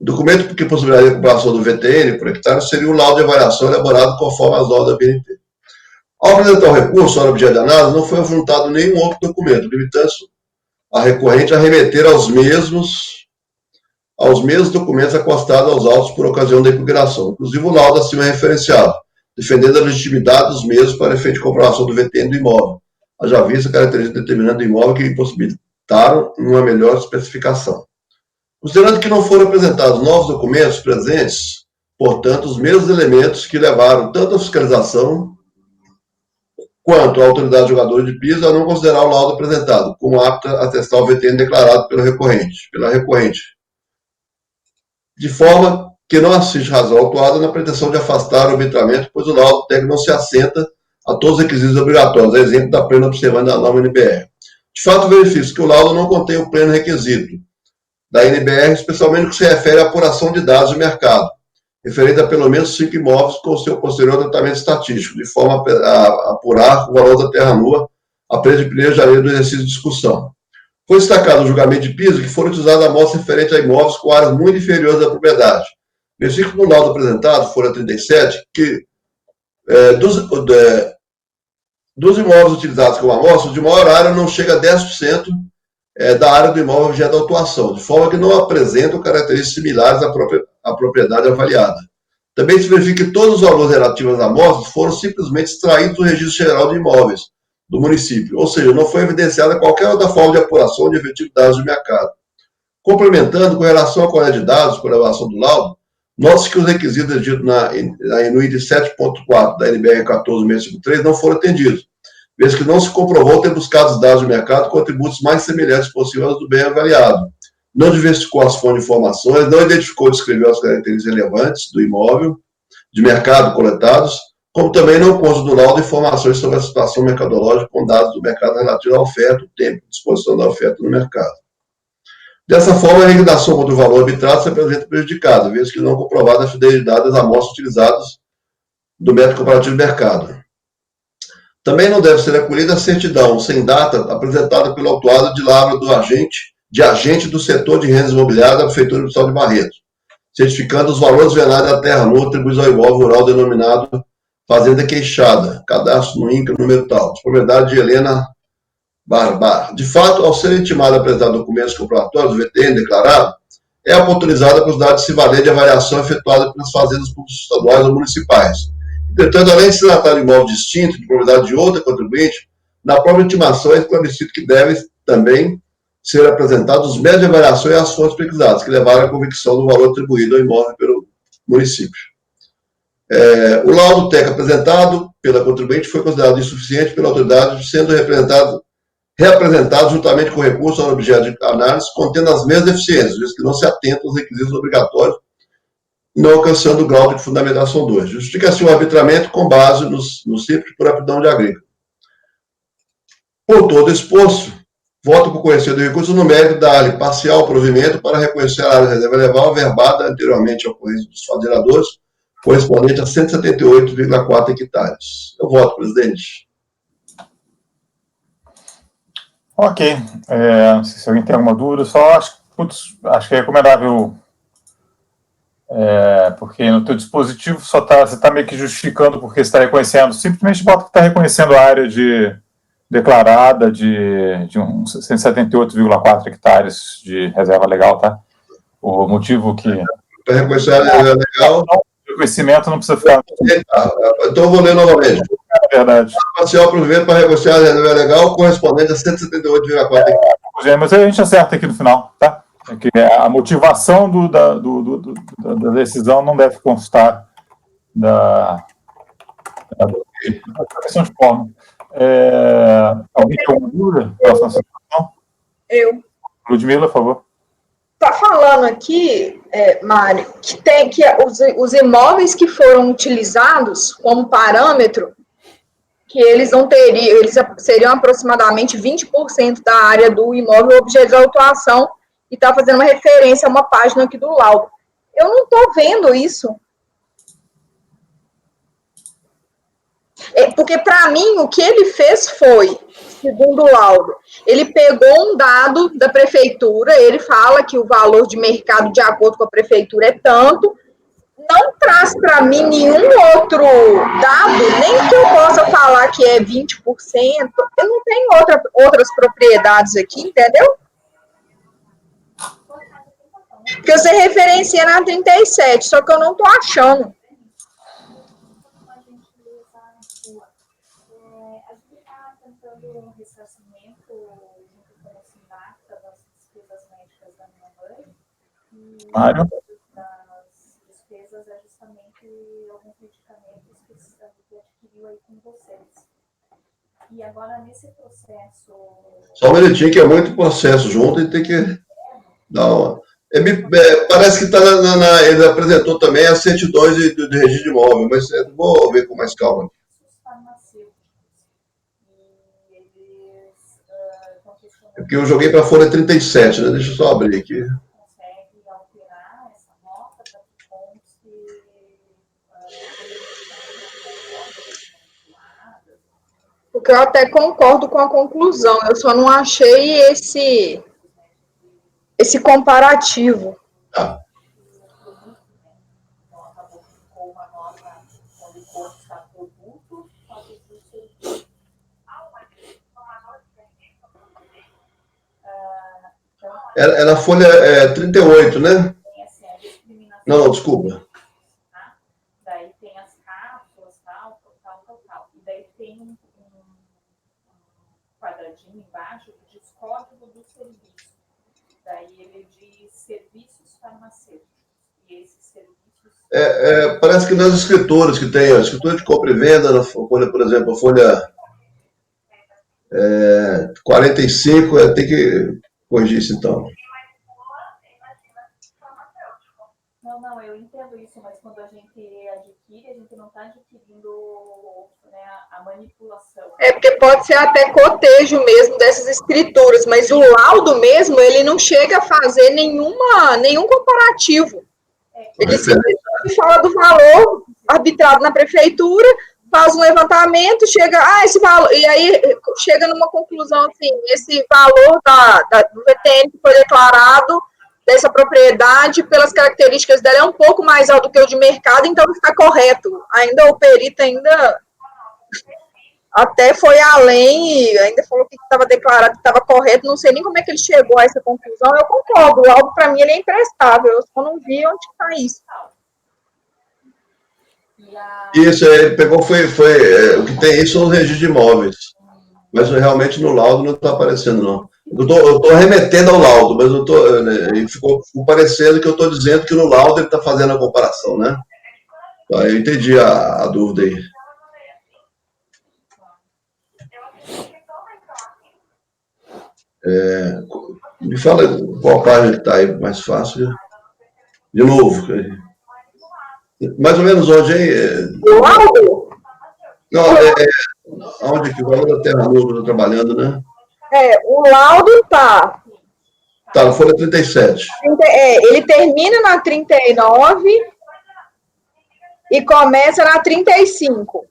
O documento que possibilitaria a comprovação do VTN por hectare seria um laudo de avaliação elaborado conforme as normas da BNT. Ao apresentar o recurso, ao objeto de análise, não foi ajuntado nenhum outro documento, limitando-se a recorrente a remeter aos mesmos documentos acostados aos autos por ocasião da impugnação, inclusive o laudo acima referenciado, defendendo a legitimidade dos mesmos para efeito de comprovação do VTN do imóvel, haja vista a característica determinante do imóvel que impossibilitaram uma melhor especificação. Considerando que não foram apresentados novos documentos presentes, portanto, os mesmos elementos que levaram tanto a fiscalização quanto a autoridade jogadora de piso a não considerar o laudo apresentado como apto a atestar o VTN declarado pela recorrente, de forma que não assiste razão autuada na pretensão de afastar o arbitramento, pois o laudo técnico não se assenta a todos os requisitos obrigatórios, a exemplo da plena observância da norma NBR. De fato, verifica que o laudo não contém o pleno requisito da NBR, especialmente no que se refere à apuração de dados de mercado, referente a pelo menos 5 imóveis com seu posterior tratamento estatístico, de forma a apurar o valor da terra nua a preço de 1º de janeiro do exercício de discussão. Foi destacado no julgamento de piso que foram utilizadas amostras referentes a imóveis com áreas muito inferiores à propriedade. Versículo no laudo apresentado, folha 37, que Dos imóveis utilizados como amostra, o de maior área não chega a 10% da área do imóvel objeto da autuação, de forma que não apresentam características similares à propriedade avaliada. Também se verifica que todos os valores relativos às amostras foram simplesmente extraídos do Registro Geral de Imóveis do município, ou seja, não foi evidenciada qualquer outra forma de apuração de efetividade de mercado. Complementando, com relação à coleta de dados por elevação do laudo, note-se que os requisitos exigidos no item 7.4 da NBR 14.653 não foram atendidos, vez que não se comprovou ter buscado os dados de mercado com atributos mais semelhantes possíveis aos do bem avaliado. Não diversificou as fontes de informações, não identificou e descreveu as características relevantes do imóvel, de mercado coletados, como também não consta do laudo informações sobre a situação mercadológica com dados do mercado relativo à oferta, o tempo de disposição da oferta no mercado. Dessa forma, a liquidação contra o valor arbitrado se apresenta prejudicada, vez que não comprovada a fidelidade das amostras utilizadas do método comparativo de mercado. Também não deve ser acolhida a certidão sem data apresentada pelo autuado de lavra do agente do setor de rendas imobiliárias da Prefeitura Municipal de Barreto, certificando os valores venais da terra nua atribuídos ao imóvel rural denominado Fazenda Queixada, cadastro no INCRA, número tal, de propriedade de Helena Barbar. De fato, ao ser intimado a apresentar documentos comprobatórios do VTN declarado, é oportunizada a possibilidade de se valer de avaliação efetuada pelas fazendas públicas estaduais ou municipais. Entretanto, além de se tratar de imóvel distinto, de propriedade de outra contribuinte, na própria intimação é esclarecido que devem também ser apresentados os métodos de avaliação e as fontes pesquisadas, que levaram à convicção do valor atribuído ao imóvel pelo município. O laudo técnico apresentado pela contribuinte foi considerado insuficiente pela autoridade, sendo reapresentado juntamente com o recurso ao objeto de análise, contendo as mesmas deficiências, visto que não se atenta aos requisitos obrigatórios, não alcançando o grau de fundamentação 2. Justifica-se o arbitramento com base nos simples por aptidão de agrícola. Por todo exposto, voto por conhecer do recurso no mérito da área parcial provimento para reconhecer a área de reserva legal averbada anteriormente ao ocorrência dos fazendeadores, correspondente a 178,4 hectares. Eu voto, presidente. Ok. Não sei se alguém tem alguma dúvida, só acho que é recomendável, porque no teu dispositivo você está meio que justificando porque você está reconhecendo, simplesmente bota que está reconhecendo a área declarada de 178,4 hectares de reserva legal, tá? O motivo que... Para reconhecer a reserva legal... O reconhecimento não precisa ficar... Então, eu vou ler novamente. É verdade. Parcial provimento para reconhecer a reserva legal correspondente a 178,4 hectares. Mas a gente acerta aqui no final, tá? É que a motivação da decisão não deve constar da questão de forma. Alguém tem alguma dúvida? Eu. Ludmila, por favor. Está falando aqui, Mário, que os imóveis que foram utilizados como parâmetro, que eles não teriam, eles seriam aproximadamente 20% da área do imóvel objeto de autuação, e está fazendo uma referência a uma página aqui do laudo. Eu não estou vendo isso. Porque, para mim, o que ele fez foi, segundo o laudo, ele pegou um dado da prefeitura, ele fala que o valor de mercado, de acordo com a prefeitura, é tanto, não traz para mim nenhum outro dado, nem que eu possa falar que é 20%, eu não tenho outras propriedades aqui, entendeu? Porque você referencia na 37, só que eu não estou achando. Um ressarcimento junto com o SINAC das despesas médicas da minha mãe. E Mário? das despesas é justamente alguns medicamentos que adquiriu aí com vocês. E agora, nesse processo... Só um minutinho, que é muito processo junto e tem que dar uma... parece que ele apresentou também as certidões de registro de imóvel, mas vou ver com mais calma. É porque eu joguei para a folha 37, né? Deixa eu só abrir aqui. Consegue alterar essa nota para que conste Porque eu até concordo com a conclusão, eu só não achei esse comparativo. Tá. Então, acabou que ficou uma nota onde consta todo É na folha 38, né? Tem assim, a discriminação. Não, desculpa. Tá? Daí tem as cápsulas, tal. E daí tem um quadradinho embaixo que diz código do serviço. Daí ele diz serviços farmacêuticos. E esses serviços... Parece que nas escrituras que tem, a escritura de compra e venda, na folha, por exemplo, a folha 45, tem que corrigir isso então. Não, eu entendo isso, mas quando a gente adquire, a gente não está adquirindo, né, a manipulação. Porque pode ser até cotejo mesmo dessas escrituras, mas o laudo mesmo, ele não chega a fazer nenhum comparativo. Ele simplesmente fala do valor arbitrado na prefeitura, faz um levantamento, chega, esse valor, e aí chega numa conclusão assim, esse valor do VTN que foi declarado dessa propriedade, pelas características dela, é um pouco mais alto do que o de mercado, então está correto. Ainda o perito até foi além e ainda falou que estava declarado que estava correto, não sei nem como é que ele chegou a essa conclusão, eu concordo, o laudo para mim ele é imprestável, eu só não vi onde está isso. Isso, ele pegou, foi o que tem isso são os registros de imóveis, mas realmente no laudo não está aparecendo, não. Eu estou remetendo ao laudo, mas ficou parecendo que eu estou dizendo que no laudo ele está fazendo a comparação, né? Eu entendi a dúvida aí. Me fala qual página que está aí mais fácil. De novo. Mais ou menos onde, hein? O laudo? Não, onde que o valor da Terra Nova está trabalhando, né? O laudo tá na folha 37. Ele termina na 39 e começa na 35.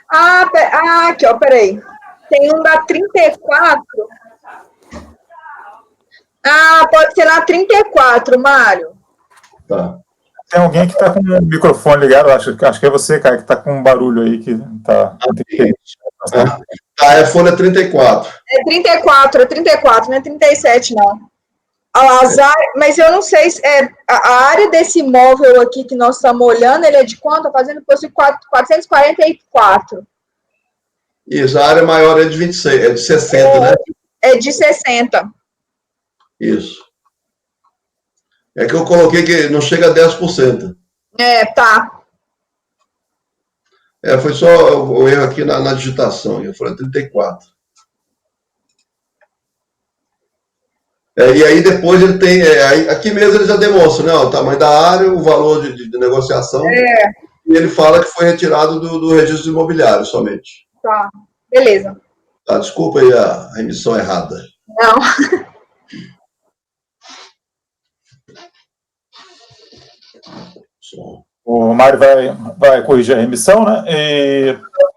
Aqui, ó, peraí. Tem um da 34. Pode ser na 34, Mário. Tá. Tem alguém que está com o microfone ligado, acho que é você, cara, que está com um barulho aí que está... É folha 34. É 34, não é 37, não. Mas eu não sei se a área desse imóvel aqui que nós estamos olhando, ele é de quanto? Está fazendo custo de 444. Isso, a área maior é de 26, é de 60, né? É de 60. Isso. É que eu coloquei que não chega a 10%. Tá. Foi só o erro aqui na digitação, eu falei 34. E aí depois ele tem, aqui mesmo ele já demonstra, né, o tamanho da área, o valor de negociação, e ele fala que foi retirado do registro imobiliário somente. Tá, beleza. Tá, desculpa aí a emissão errada. Não. O Mário vai corrigir a remissão, né?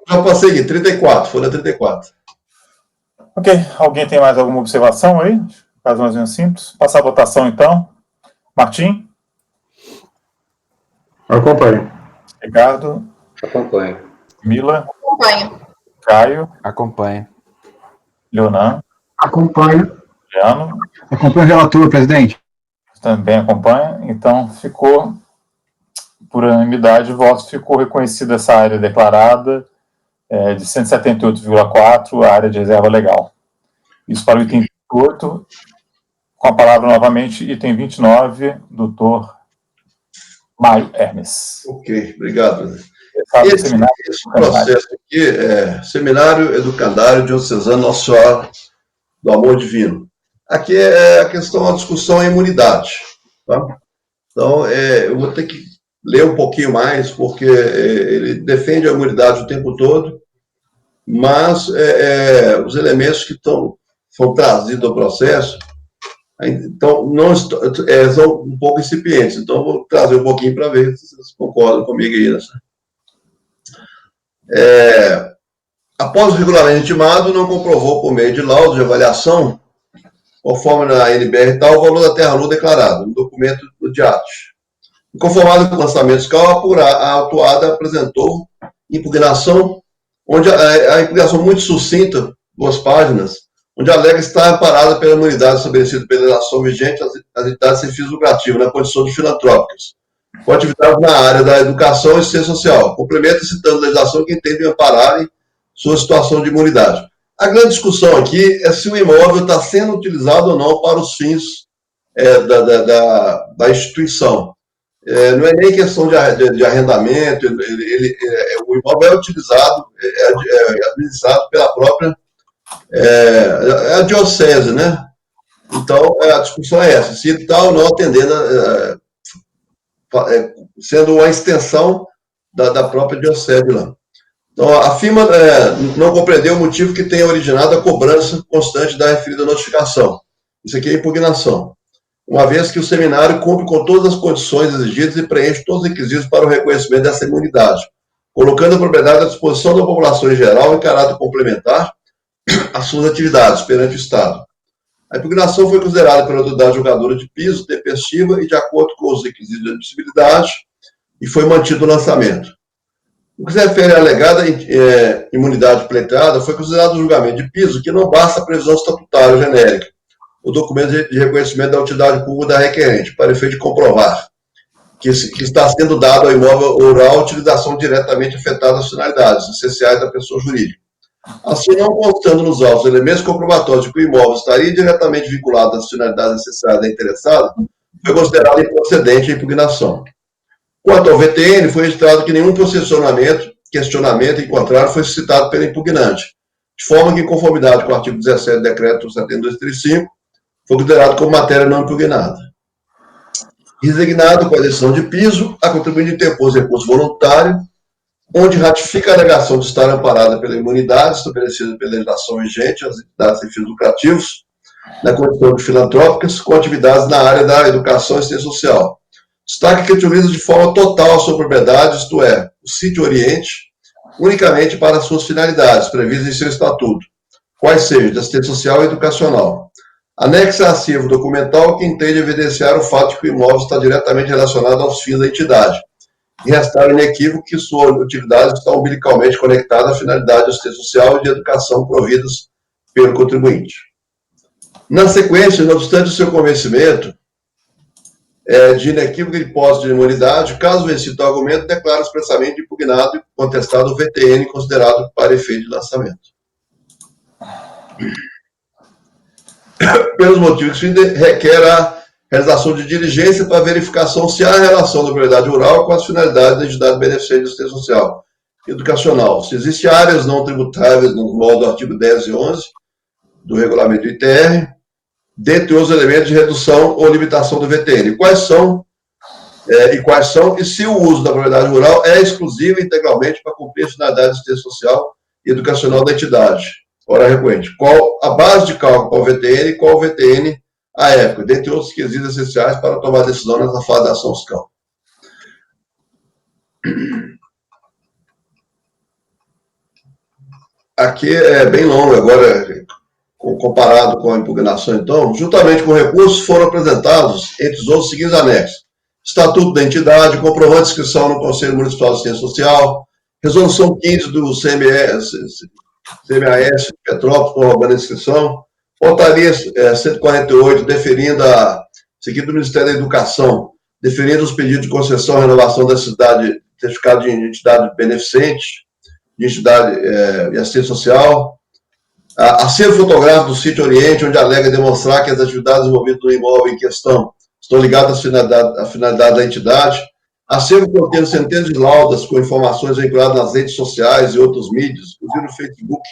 Já passei aqui, 34, folha 34. Ok, alguém tem mais alguma observação aí? Caso mais ou menos simples. Passar a votação, então. Martim? Acompanho. Ricardo? Acompanho. Mila? Acompanho. Caio? Acompanho. Leonan? Acompanho. Juliano? Acompanho o relator, presidente. Também acompanha. Então, ficou, por unanimidade, votos, ficou reconhecida essa área declarada de 178,4, a área de reserva legal. Isso para o item 28, com a palavra novamente, item 29, doutor Mário Hermes. Ok, obrigado. Esse processo aqui Seminário Educandário Diocesano Nossa Senhora do Amor Divino. Aqui é a questão, a discussão é imunidade. Tá? Então, eu vou ter que ler um pouquinho mais, porque ele defende a imunidade o tempo todo, mas os elementos que foram trazidos ao processo, então, não são um pouco incipientes. Então, eu vou trazer um pouquinho para ver se vocês concordam comigo aí nessa. Após o regulamento intimado, não comprovou por meio de laudo de avaliação, conforme na NBR tal, o valor da terra nua declarado, no documento do DIAT. Conformado com o lançamento fiscal, a autuada apresentou impugnação, onde a impugnação muito sucinta, 2 páginas, onde alega estar amparada pela imunidade estabelecida pela legislação vigente às entidades sem fins lucrativos, na condição de filantrópicas, com atividade na área da educação e assistência social. Complementa citando a legislação que entende ampararem sua situação de imunidade. A grande discussão aqui é se o imóvel está sendo utilizado ou não para os fins da instituição. Não é nem questão de arrendamento, o imóvel é utilizado, é administrado pela própria a diocese, né? Então, a discussão é essa, se ele está ou não atendendo, sendo uma extensão da própria diocese lá. Então, a firma não compreendeu o motivo que tenha originado a cobrança constante da referida notificação. Isso aqui é impugnação. Uma vez que o seminário cumpre com todas as condições exigidas e preenche todos os requisitos para o reconhecimento dessa imunidade, colocando a propriedade à disposição da população em geral em caráter complementar às suas atividades perante o Estado. A impugnação foi considerada pela autoridade julgadora de piso, tempestiva e de acordo com os requisitos de admissibilidade, e foi mantido o lançamento. O que se refere à alegada imunidade pleiteada foi considerado um julgamento de piso que não basta a previsão estatutária genérica, o documento de reconhecimento da utilidade pública da requerente, para efeito de comprovar que está sendo dado ao imóvel rural utilização diretamente afetada às finalidades essenciais da pessoa jurídica. Assim, não constando nos autos elementos comprobatórios de que o imóvel estaria diretamente vinculado às finalidades essenciais da interessada, foi considerado improcedente a impugnação. Quanto ao VTN, foi registrado que nenhum questionamento em contrário foi suscitado pelo impugnante, de forma que, em conformidade com o artigo 17 do Decreto 7235, foi considerado como matéria não impugnada. Resignado com a decisão de piso, a contribuinte interpôs recurso voluntário, onde ratifica a alegação de estar amparada pela imunidade estabelecida pela legislação vigente às entidades sem fins lucrativos, na condição de filantrópicas, com atividades na área da educação e assistência social. Destaca que utiliza de forma total a sua propriedade, isto é, o Sítio Oriente, unicamente para suas finalidades previstas em seu estatuto, quais sejam de assistência social e educacional. Anexa a acervo documental que entende evidenciar o fato de que o imóvel está diretamente relacionado aos fins da entidade, e restar inequívoco que sua utilidade está umbilicalmente conectada à finalidade de assistência social e de educação providas pelo contribuinte. Na sequência, não obstante o seu convencimento de inequívoca hipótese de imunidade, caso vencido o argumento, declara expressamente impugnado e contestado o VTN considerado para efeito de lançamento. Pelos motivos que requer a realização de diligência para verificação se há relação da propriedade rural com as finalidades da entidade beneficente de assistência social e educacional. Se existem áreas não tributáveis no modo do artigo 10 e 11 do regulamento do ITR, dentre os elementos de redução ou limitação do VTN. Quais são, e se o uso da propriedade rural é exclusivo e integralmente para cumprir a finalidade de assistência social e educacional da entidade. Ora, recorrente, qual a base de cálculo para o VTN e qual o VTN à época, dentre outros quesitos essenciais para tomar decisão nessa fase da ação fiscal. Aqui é bem longo agora, comparado com a impugnação, então, juntamente com o recurso, foram apresentados, entre os outros, seguintes anexos: Estatuto da entidade, comprovante de inscrição no Conselho Municipal de Assistência Social, resolução 15 do CMAS de Petrópolis, prorrogando a inscrição, portaria 148, deferindo seguido do Ministério da Educação, deferindo os pedidos de concessão e renovação da cidade, certificado de entidade beneficente, de entidade e assistência social, acervo fotográfico do Sítio Oriente, onde alega demonstrar que as atividades envolvidas no imóvel em questão estão ligadas à finalidade da entidade, acervo contendo centenas de laudas com informações vinculadas nas redes sociais e outros mídias, inclusive no Facebook,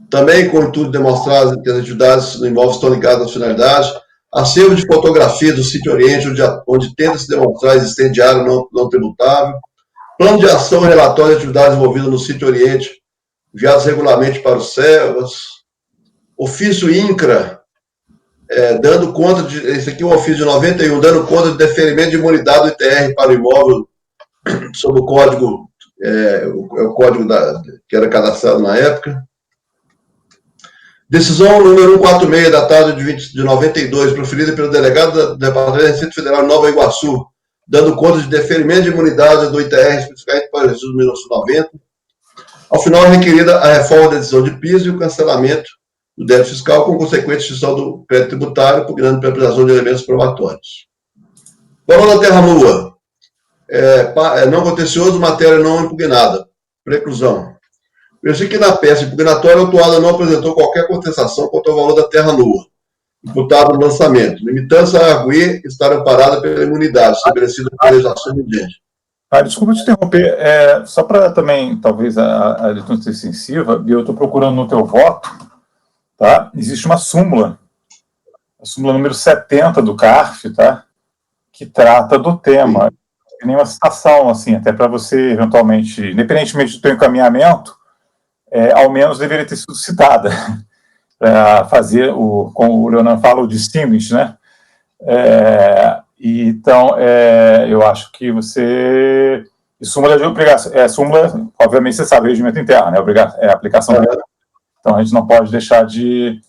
também com o intuito de demonstrar que as atividades no imóvel estão ligadas às finalidades, acervo de fotografias do Sítio Oriente, onde tenta se demonstrar a existência de área não tributável, plano de ação e relatório de atividades envolvidas no Sítio Oriente, enviados regularmente para os CEVAS, ofício INCRA, dando conta de, esse aqui é um ofício de 91, dando conta de deferimento de imunidade do ITR para o imóvel, sob o código, o código que era cadastrado na época. Decisão número 146, datada de 92, proferida pelo delegado do Departamento da Receita Federal de Nova Iguaçu, dando conta de deferimento de imunidade do ITR, especificamente para o exercício de 1990. Ao final, requerida a reforma da decisão de piso e o cancelamento do débito fiscal, com consequente extinção do crédito tributário, impugnando pela apresentação de elementos probatórios. Valor da terra nua. Não contencioso, matéria não impugnada. Preclusão. Veja que na peça impugnatória, a autuada não apresentou qualquer contestação quanto ao valor da terra nua, imputado no lançamento, limitando-se a arguir estar amparada pela imunidade estabelecida pela legislação vigente. Desculpa te interromper, só para também, talvez, a leitura ser extensiva, eu estou procurando no teu voto, tá? Existe uma súmula, a súmula número 70 do CARF, tá? Que trata do tema. Tem nenhuma citação, assim, até para você, eventualmente, independentemente do teu encaminhamento, ao menos deveria ter sido citada, para fazer, como o Leonardo fala, o distinguish, né? Então, eu acho que você... E súmula de obrigação, súmula, obviamente, você sabe, regimento interno, né? Aplicação. Então, a gente não pode deixar de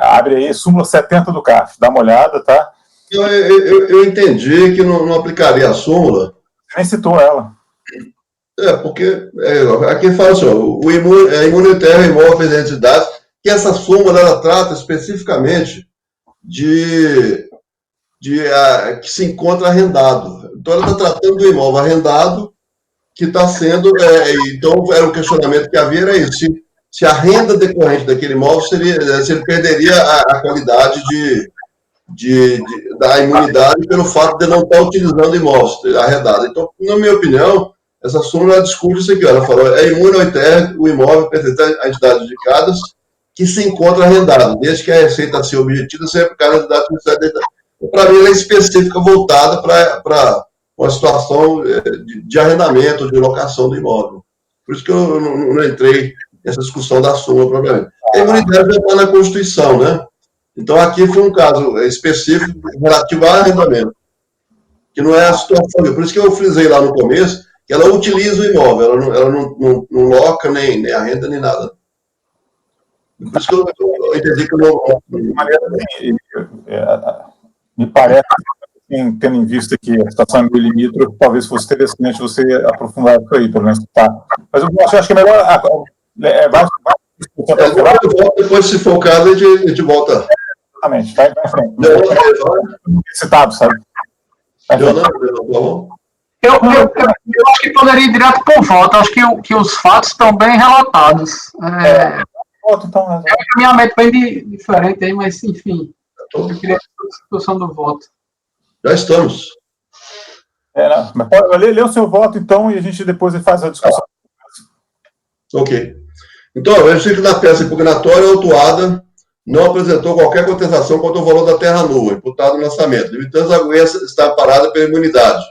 abre aí, súmula 70 do CARF, dá uma olhada, tá? Eu entendi que não aplicaria a súmula. Você nem citou ela. Porque aqui fala assim, a imunitária imóvel de identidade, que essa súmula ela trata especificamente que se encontra arrendado. Então, ela está tratando do imóvel arrendado que está sendo... então, era o questionamento que havia, era isso. Se a renda decorrente daquele imóvel se ele perderia a qualidade da imunidade pelo fato de não estar utilizando imóvel arrendado. Então, na minha opinião, essa súmula discute isso aqui. Ela falou, imune ao ITR o imóvel pertencente a entidades indicadas que se encontra arrendado, desde que a receita seja objetiva seja aplicada à entidade administrativa. Para mim, ela é específica, voltada para uma situação de arrendamento, de locação do imóvel. Por isso que eu não entrei nessa discussão da súmula, propriamente. A imunidade já está na Constituição, né? Então, aqui foi um caso específico relativo a arrendamento, que não é a situação. Por isso que eu frisei lá no começo que ela utiliza o imóvel, ela não loca nem arrenda, nem nada. Por isso que eu entendi que me parece, tendo em vista que a situação é meio limítrofe, talvez fosse interessante você aprofundar isso aí, pelo menos. Tá. Mas eu acho que é melhor... depois, se for o caso, a gente volta. Exatamente, vai em frente. Citado, sabe? Eu acho que poderia ir direto para o voto. Acho que os fatos estão bem relatados. Então, é um caminhamento bem diferente aí, mas, enfim, eu queria a discussão do voto. Já estamos. Mas pode ler o seu voto, então, e a gente depois faz a discussão. Ok. Então, eu sei que na peça impugnatória, a autuada não apresentou qualquer contestação quanto ao valor da terra nua, imputado no lançamento, limitando a arguência estar parada pela imunidade.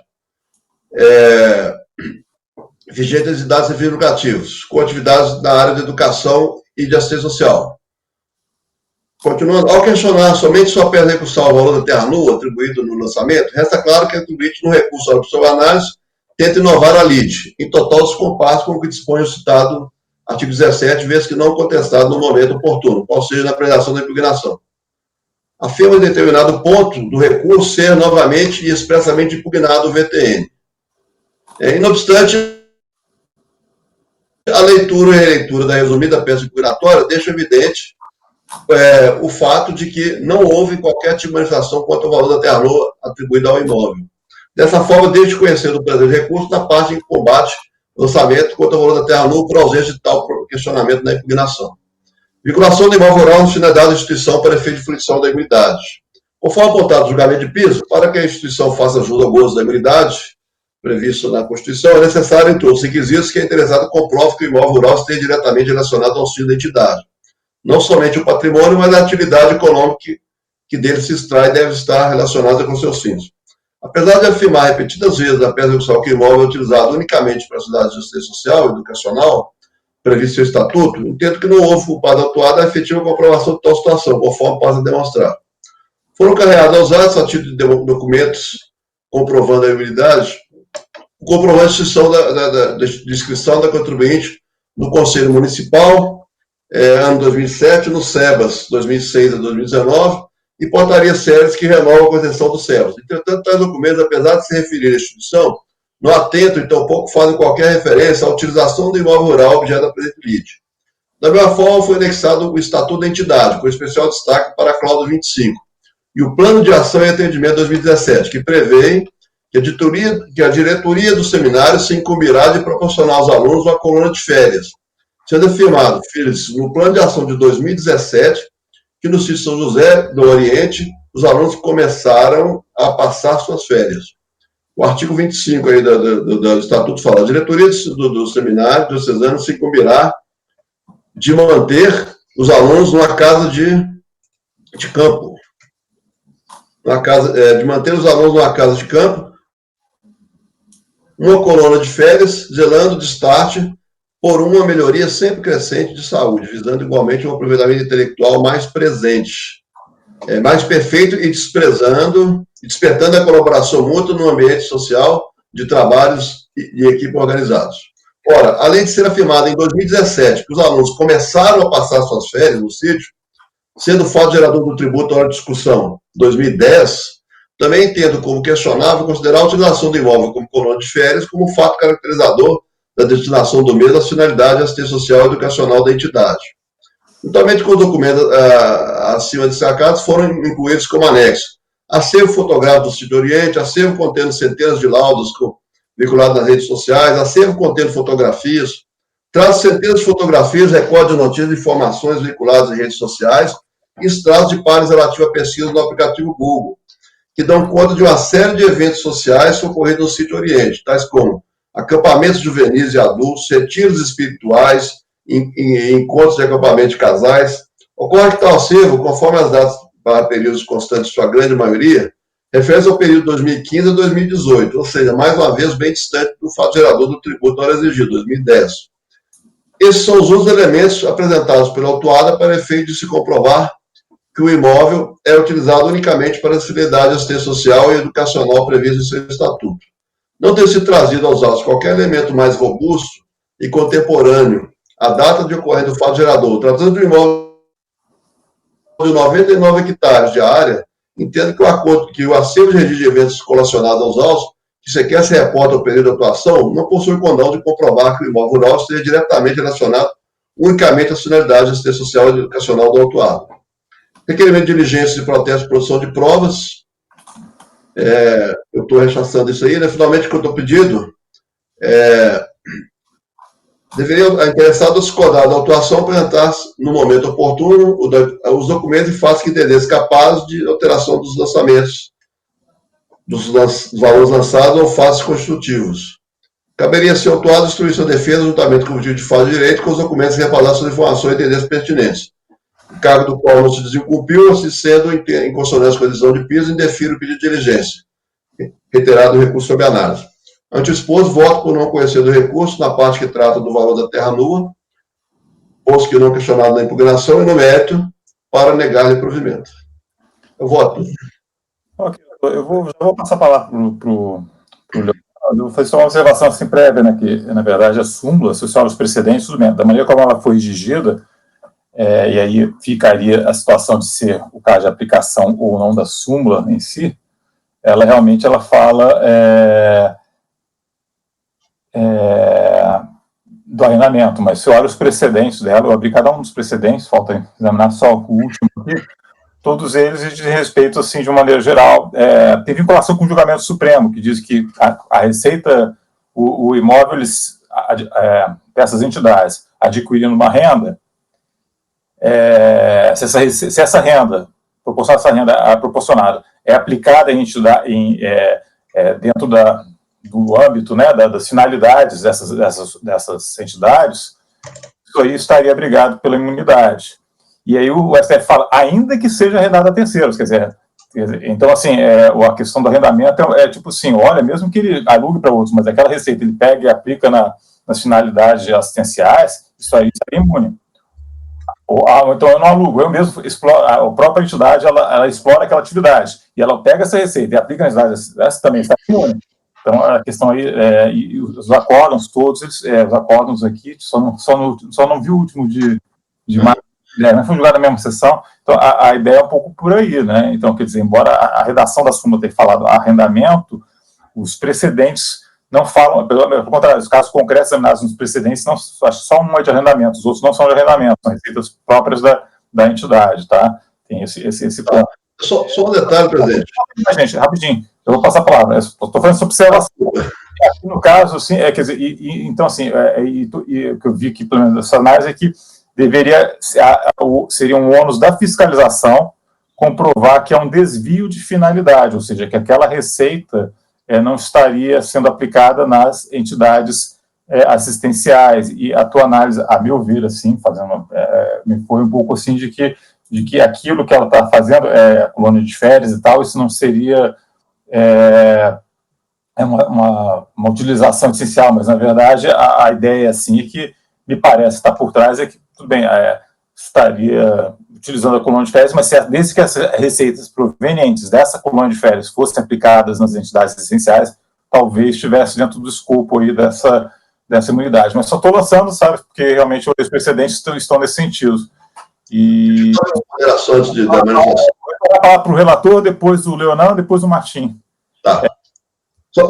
Vigentes de dados civis lucrativos, com atividades na área de educação e de assistência social. Continuando, ao questionar somente sua persecução ao valor da terra nua atribuído no lançamento, resta claro que a atribuinte no recurso à sua análise tenta inovar a lide, em total descompasso com o que dispõe o citado artigo 17, vez que não contestado no momento oportuno, qual seja na apresentação da impugnação. Afirma em determinado ponto do recurso ser novamente e expressamente impugnado o VTN. Não obstante, a leitura e releitura da resumida peça impugnatória deixa evidente o fato de que não houve qualquer tipo de manifestação quanto ao valor da terra nua atribuída ao imóvel. Dessa forma, deixe de conhecer do presente recurso na parte em combate lançamento quanto ao valor da terra nua por ausência de tal questionamento na impugnação. Vinculação do imóvel rural nos finalidade da instituição para efeito de fruição da imunidade. Conforme apontado no julgamento de piso, para que a instituição faça jus ao gozo da imunidade, previsto na Constituição, é necessário, entre outros requisitos, que a interessada comprove que o imóvel rural esteja diretamente relacionado ao auxílio da entidade. Não somente o patrimônio, mas a atividade econômica que dele se extrai deve estar relacionada com seus fins. Apesar de afirmar repetidas vezes na peça judicial que o imóvel é utilizado unicamente para as atividades de assistência social e educacional, previsto em seu estatuto, entendo que não houve culpado atuado a efetiva comprovação de tal situação, conforme passa a demonstrar. Foram carregados aos atos, a título de documentos comprovando a imunidade, o comprovante de inscrição da contribuinte no Conselho Municipal, ano 2007, no SEBAS, 2006 a 2019, e portaria séries que renovam a concessão do SEBAS. Entretanto, tais documentos, apesar de se referir à instituição, não atentam e tampouco fazem qualquer referência à utilização do imóvel rural objeto da presente lide. Da mesma forma, foi anexado o Estatuto da Entidade, com especial destaque para a cláusula 25, e o Plano de Ação e Atendimento 2017, que prevê que a diretoria do seminário se incumbirá de proporcionar aos alunos uma coluna de férias, sendo afirmado, filhos, no Plano de Ação de 2017, que no sítio São José do Oriente, os alunos começaram a passar suas férias. O artigo 25 aí do Estatuto fala, a diretoria do seminário diocesano se incumbirá de manter os alunos numa casa de campo. De manter os alunos numa casa de campo, uma coluna de férias, zelando o destaque por uma melhoria sempre crescente de saúde, visando igualmente um aproveitamento intelectual mais presente, mais perfeito e despertando a colaboração mútua no ambiente social de trabalhos e equipe organizados. Ora, além de ser afirmado em 2017 que os alunos começaram a passar suas férias no sítio, sendo o fato gerador do tributo à hora de discussão 2010, também entendo como questionável considerar a utilização do imóvel como colônia de férias como fato caracterizador da destinação do mesmo às finalidades de assistência social e educacional da entidade. Juntamente com os documentos acima destacados, foram incluídos como anexo acervo fotográfico do Sítio Oriente, acervo contendo centenas de laudos vinculados nas redes sociais, acervo contendo fotografias, traz centenas de fotografias, recorde de notícias e informações vinculadas em redes sociais e extratos de páginas relativas a pesquisas no aplicativo Google, que dão conta de uma série de eventos sociais ocorridos no Sítio Oriente, tais como acampamentos juvenis e adultos, retiros espirituais, encontros de acampamento de casais. Ocorre que tal acervo, conforme as datas para períodos constantes, sua grande maioria, refere-se ao período 2015 a 2018, ou seja, mais uma vez bem distante do fato gerador do tributo hora exigido, 2010. Esses são os outros elementos apresentados pela autuada para efeito de se comprovar que o imóvel é utilizado unicamente para as finalidades de assistência social e educacional previstas em seu estatuto. Não ter sido trazido aos autos qualquer elemento mais robusto e contemporâneo à data de ocorrência do fato gerador, tratando de um imóvel de 99 hectares de área, entendo que o acervo de registro de eventos colacionado aos autos, que sequer se reporta ao período de atuação, não possui condão de comprovar que o imóvel rural esteja diretamente relacionado unicamente às finalidades de assistência social e educacional do autuado. Requerimento de diligência de protesto e produção de provas. Eu estou rechaçando isso aí, né? Finalmente, o que eu estou pedindo deveria a interessada discordar da autuação apresentar no momento oportuno os documentos e fatos que entendesse capazes de alteração dos lançamentos, dos valores lançados ou fatos constitutivos. Caberia ser autuado instruir sua defesa juntamente com o pedido de falta de direito com os documentos e repassar suas informações e entenderem pertinentes. O cargo do qual não se desencumpriu, se sendo em consonância com a decisão de piso, indefiro o pedido de diligência. Reiterado o recurso sob análise. Ante o exposto, voto por não conhecer do recurso na parte que trata do valor da terra nua, posto que não questionado na impugnação e no mérito, para negar-lhe provimento. Eu voto. Ok, eu vou passar a palavra para o Leonardo. Eu vou fazer só uma observação assim prévia, né, que, na verdade, a súmula, se você olha os precedentes, tudo bem, da maneira como ela foi redigida, e aí ficaria a situação de ser o caso de aplicação ou não da súmula em si, ela realmente fala do arrendamento, mas se olha os precedentes dela, eu abri cada um dos precedentes, falta examinar só o último aqui, todos eles dizem respeito, assim, de uma maneira geral, tem vinculação com o julgamento supremo, que diz que a receita, o imóvel, dessas entidades adquirindo uma renda, se essa renda, proporcionada é aplicada em entidade, dentro do âmbito, né, das finalidades dessas entidades, isso aí estaria abrigado pela imunidade. E aí o STF fala, ainda que seja arrendado a terceiros, quer dizer, então, assim, a questão do arrendamento tipo assim, olha, mesmo que ele alugue para outros, mas aquela receita ele pega e aplica nas finalidades assistenciais, isso aí estaria imune. Então eu não alugo, eu mesmo exploro, a própria entidade, ela explora aquela atividade, e ela pega essa receita e aplica na entidade, essa também está imune. Então, a questão aí, e os acórdãos todos, os acórdãos aqui, só não vi o último de maio, não foi julgado na mesma sessão, então a ideia é um pouco por aí, né? Então, quer dizer, embora a redação da súmula tenha falado arrendamento, os precedentes não falam, pelo contrário, os casos concretos examinados nos precedentes, não, acho só uma de arrendamento, os outros não são de arrendamento, são receitas próprias da entidade, tá? Tem esse ponto. Só um detalhe, presidente. Gente, rapidinho, eu vou passar a palavra, estou fazendo essa observação. Aqui no caso, assim, quer dizer, então, assim, o que eu vi aqui, pelo menos, essa análise é que seria um ônus da fiscalização comprovar que é um desvio de finalidade, ou seja, que aquela receita não estaria sendo aplicada nas entidades assistenciais. E a tua análise, a meu ver, assim, me foi um pouco assim de que aquilo que ela está fazendo, a colônia de férias e tal, isso não seria uma utilização essencial, mas, na verdade, a ideia, assim, que me parece estar por trás é que, tudo bem, estaria utilizando a colônia de férias, mas desde que as receitas provenientes dessa colônia de férias fossem aplicadas nas entidades essenciais, talvez estivesse dentro do escopo aí dessa imunidade. Mas só estou lançando, sabe, porque realmente os precedentes estão nesse sentido. E... Considerações da vou dar a palavra para o relator, depois o Leonardo, depois o Martim. Tá. Só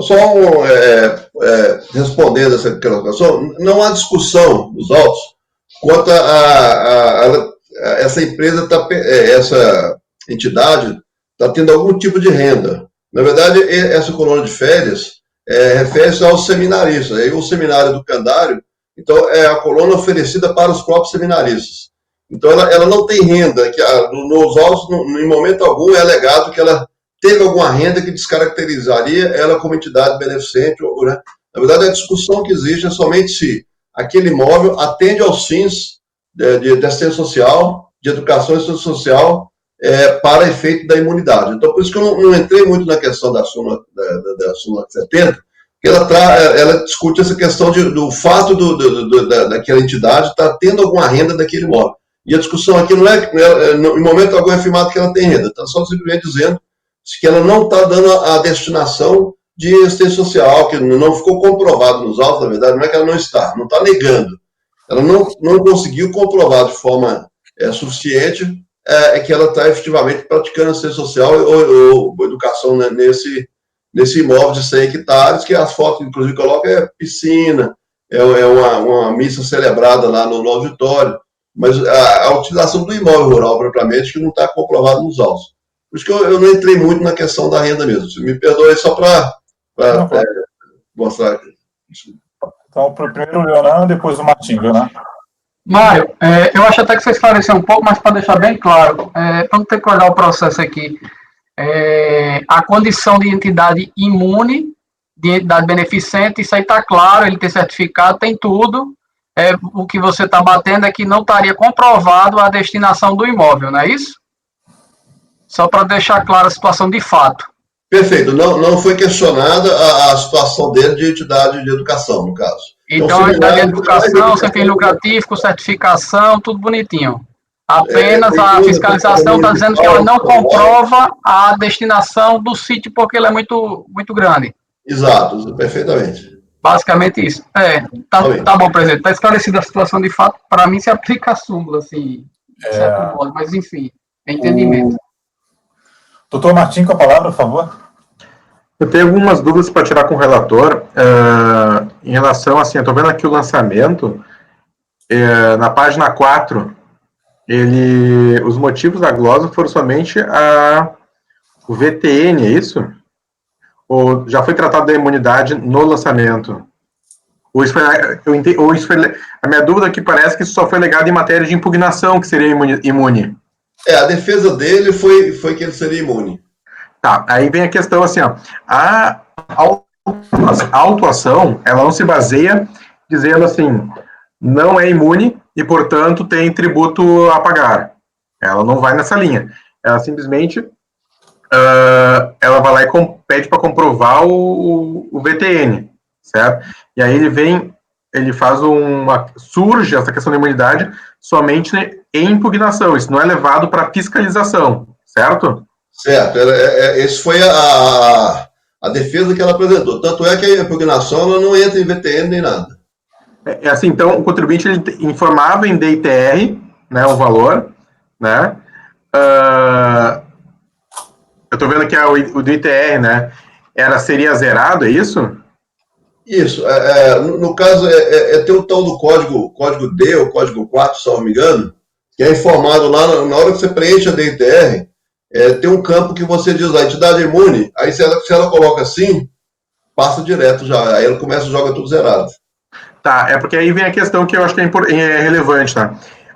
respondendo essa colocação, não há discussão nos autos quanto a essa empresa, essa entidade está tendo algum tipo de renda. Na verdade, essa colônia de férias refere-se aos seminaristas. Aí o seminário do Candário, então, é a colônia oferecida para os próprios seminaristas. Então, ela não tem renda. Nos autos, em momento algum, é alegado que ela teve alguma renda que descaracterizaria ela como entidade beneficente. Né? Na verdade, a discussão que existe é somente se aquele imóvel atende aos fins de assistência social, de educação e assistência social, para efeito da imunidade. Então, por isso que eu não entrei muito na questão da súmula 70, porque ela discute essa questão do fato daquela entidade estar tendo alguma renda daquele imóvel. E a discussão aqui não em momento algum é afirmado que ela tem renda, está só simplesmente dizendo que ela não está dando a destinação de assistência social, que não ficou comprovado nos autos, na verdade, não é que ela não está negando. Ela não conseguiu comprovar de forma suficiente que ela está efetivamente praticando assistência social ou educação, né, nesse imóvel de 100 hectares, que as fotos, inclusive, colocam piscina, uma missa celebrada lá no auditório, mas a utilização do imóvel rural, propriamente, que não está comprovado nos autos. Por isso que eu não entrei muito na questão da renda mesmo. Me perdoe só para mostrar aqui. Então, primeiro o Leonardo, depois o Martim, Leonardo. Mário, eu acho até que você esclareceu um pouco, mas para deixar bem claro, vamos ter que olhar o processo aqui. A condição de entidade imune, de entidade beneficente, isso aí está claro, ele tem certificado, tem tudo. O que você está batendo é que não estaria comprovado a destinação do imóvel, não é isso? Só para deixar clara a situação de fato. Perfeito, não foi questionada a situação dele de entidade de educação, no caso. Então, a entidade de educação, sem fins lucrativos, com certificação, tudo bonitinho. Apenas a fiscalização está dizendo que ela não comprova a destinação do sítio, porque ele é muito, muito grande. Exato, perfeitamente. Basicamente isso. Tá bom, presidente. Está esclarecida a situação de fato. Para mim, se aplica a súmula, assim, de certo modo, mas enfim, é entendimento. Doutor Martim, com a palavra, por favor. Eu tenho algumas dúvidas para tirar com o relator, em relação, assim, eu estou vendo aqui o lançamento, na página 4, os motivos da glosa foram somente o VTN, é isso? Ou já foi tratado da imunidade no lançamento? A minha dúvida aqui parece que isso só foi legado em matéria de impugnação, que seria imune. A defesa dele foi que ele seria imune. Tá, aí vem a questão assim, ó, a autuação, ela não se baseia dizendo assim, não é imune e, portanto, tem tributo a pagar. Ela não vai nessa linha. Ela simplesmente, ela vai lá e pede para comprovar o VTN, certo? E aí ele faz surge essa questão da imunidade somente em impugnação, isso não é levado para fiscalização, certo? Certo, essa foi a defesa que ela apresentou. Tanto é que a impugnação ela não entra em VTN nem nada. Assim, então, o contribuinte ele informava em DITR, né, o valor, né? Eu estou vendo que o DITR, né, seria zerado, é isso? Isso. No caso, tem o tal do código D ou código 4, se não me engano, que é informado lá na hora que você preenche a DITR, tem um campo que você diz a entidade imune, aí se ela coloca assim, passa direto já, aí ela começa e joga tudo zerado. Tá, é porque aí vem a questão que eu acho que é relevante, tá?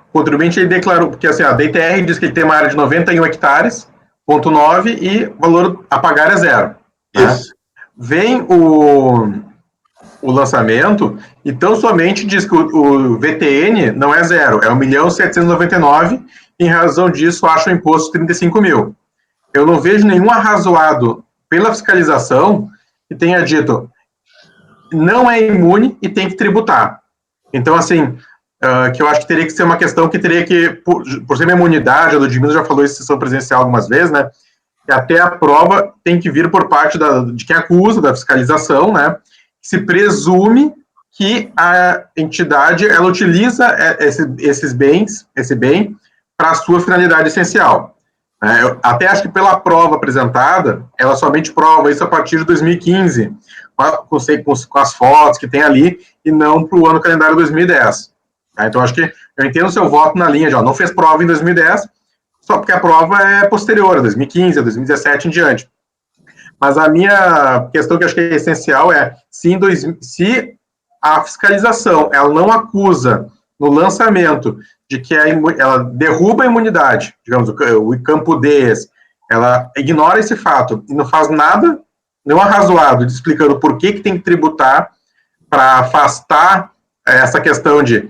O contribuinte ele declarou, porque assim, a DITR diz que ele tem uma área de 91 hectares, ponto 9, e o valor a pagar é 0. Né? Vem o lançamento, e tão somente diz que o VTN não é 0, é 1.799.000, em razão disso acha o imposto 35 mil. Eu não vejo nenhum arrazoado pela fiscalização que tenha dito não é imune e tem que tributar. Então, assim, que eu acho que teria que ser uma questão que teria que, por ser uma imunidade, a Ludmilla já falou isso em sessão presencial algumas vezes, né, que até a prova tem que vir por parte de quem acusa, da fiscalização, né, se presume que a entidade, ela utiliza esse bem, para a sua finalidade essencial. Eu até acho que pela prova apresentada, ela somente prova isso a partir de 2015, com as fotos que tem ali, e não para o ano calendário 2010. Então, acho que eu entendo o seu voto na linha, já não fez prova em 2010, só porque a prova é posterior, 2015, 2017 em diante. Mas a minha questão que eu acho que é essencial é, se a fiscalização ela não acusa no lançamento de que ela derruba a imunidade, digamos, o campo D, ela ignora esse fato e não faz nada, não arrazoado, explicando por que tem que tributar para afastar essa questão de,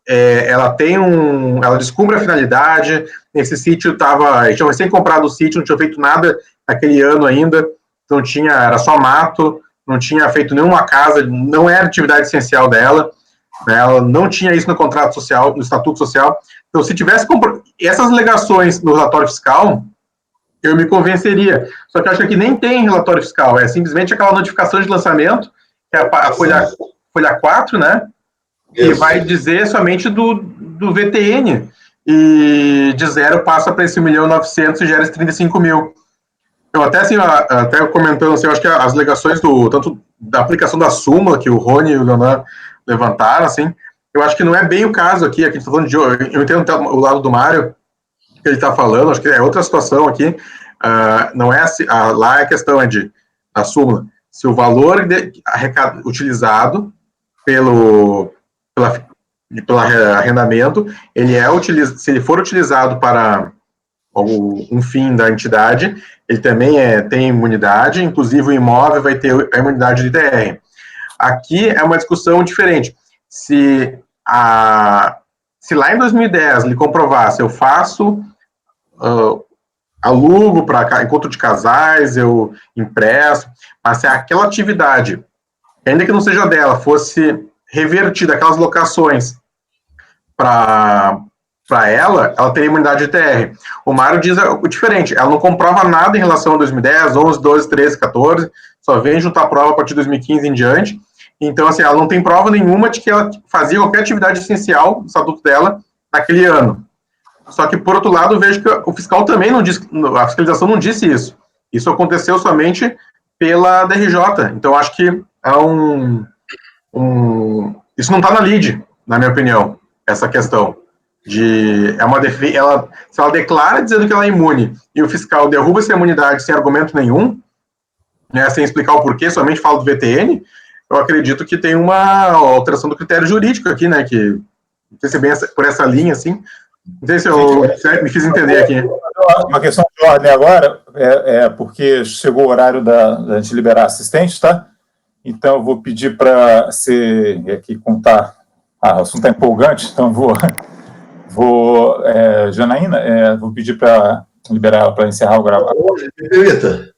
ela descumpre a finalidade, esse sítio tinha recém comprado o sítio, não tinha feito nada naquele ano ainda, era só mato, não tinha feito nenhuma casa, não era atividade essencial dela, né, ela não tinha isso no contrato social, no estatuto social. Então, se tivesse essas alegações no relatório fiscal, eu me convenceria. Só que eu acho que nem tem relatório fiscal, é simplesmente aquela notificação de lançamento, que é a folha 4, né, que vai dizer somente do VTN, e de 0 passa para esse 1.900.000 e gera esse 35 mil. Eu até, assim, até comentando, assim, eu acho que as alegações tanto da aplicação da súmula, que o Rony e o Leonardo levantaram, assim, eu acho que não é bem o caso aqui, a gente está falando eu entendo o lado do Mário, que ele está falando, acho que é outra situação aqui, não é assim, lá a questão é a súmula, se o valor utilizado pelo arrendamento, se ele for utilizado para um fim da entidade, ele também tem imunidade, inclusive o imóvel vai ter a imunidade de ITR. Aqui é uma discussão diferente. Se lá em 2010 ele comprovasse, eu faço, alugo para encontro de casais, eu empresto, mas se aquela atividade, ainda que não seja dela, fosse revertida, aquelas locações para ela teria imunidade de ITR. O Mário diz o diferente, ela não comprova nada em relação a 2010, 11, 12, 13, 14, só vem juntar prova a partir de 2015 em diante. Então, assim, ela não tem prova nenhuma de que ela fazia qualquer atividade essencial do estatuto dela naquele ano. Só que, por outro lado, eu vejo que o fiscal também não disse, a fiscalização não disse isso. Isso aconteceu somente pela DRJ. Então, acho que isso não está na lide, na minha opinião, essa questão. Se ela declara dizendo que ela é imune e o fiscal derruba essa imunidade sem argumento nenhum, né, sem explicar o porquê, somente fala do VTN, eu acredito que tem uma alteração do critério jurídico aqui, né, que não sei se é bem por essa linha, assim, não sei se eu me fiz entender aqui. Uma questão de ordem agora, porque chegou o horário da gente liberar assistente, tá? Então eu vou pedir para você aqui contar, o assunto é empolgante, então Janaína, vou pedir para liberar ela para encerrar o gravado. Me permita.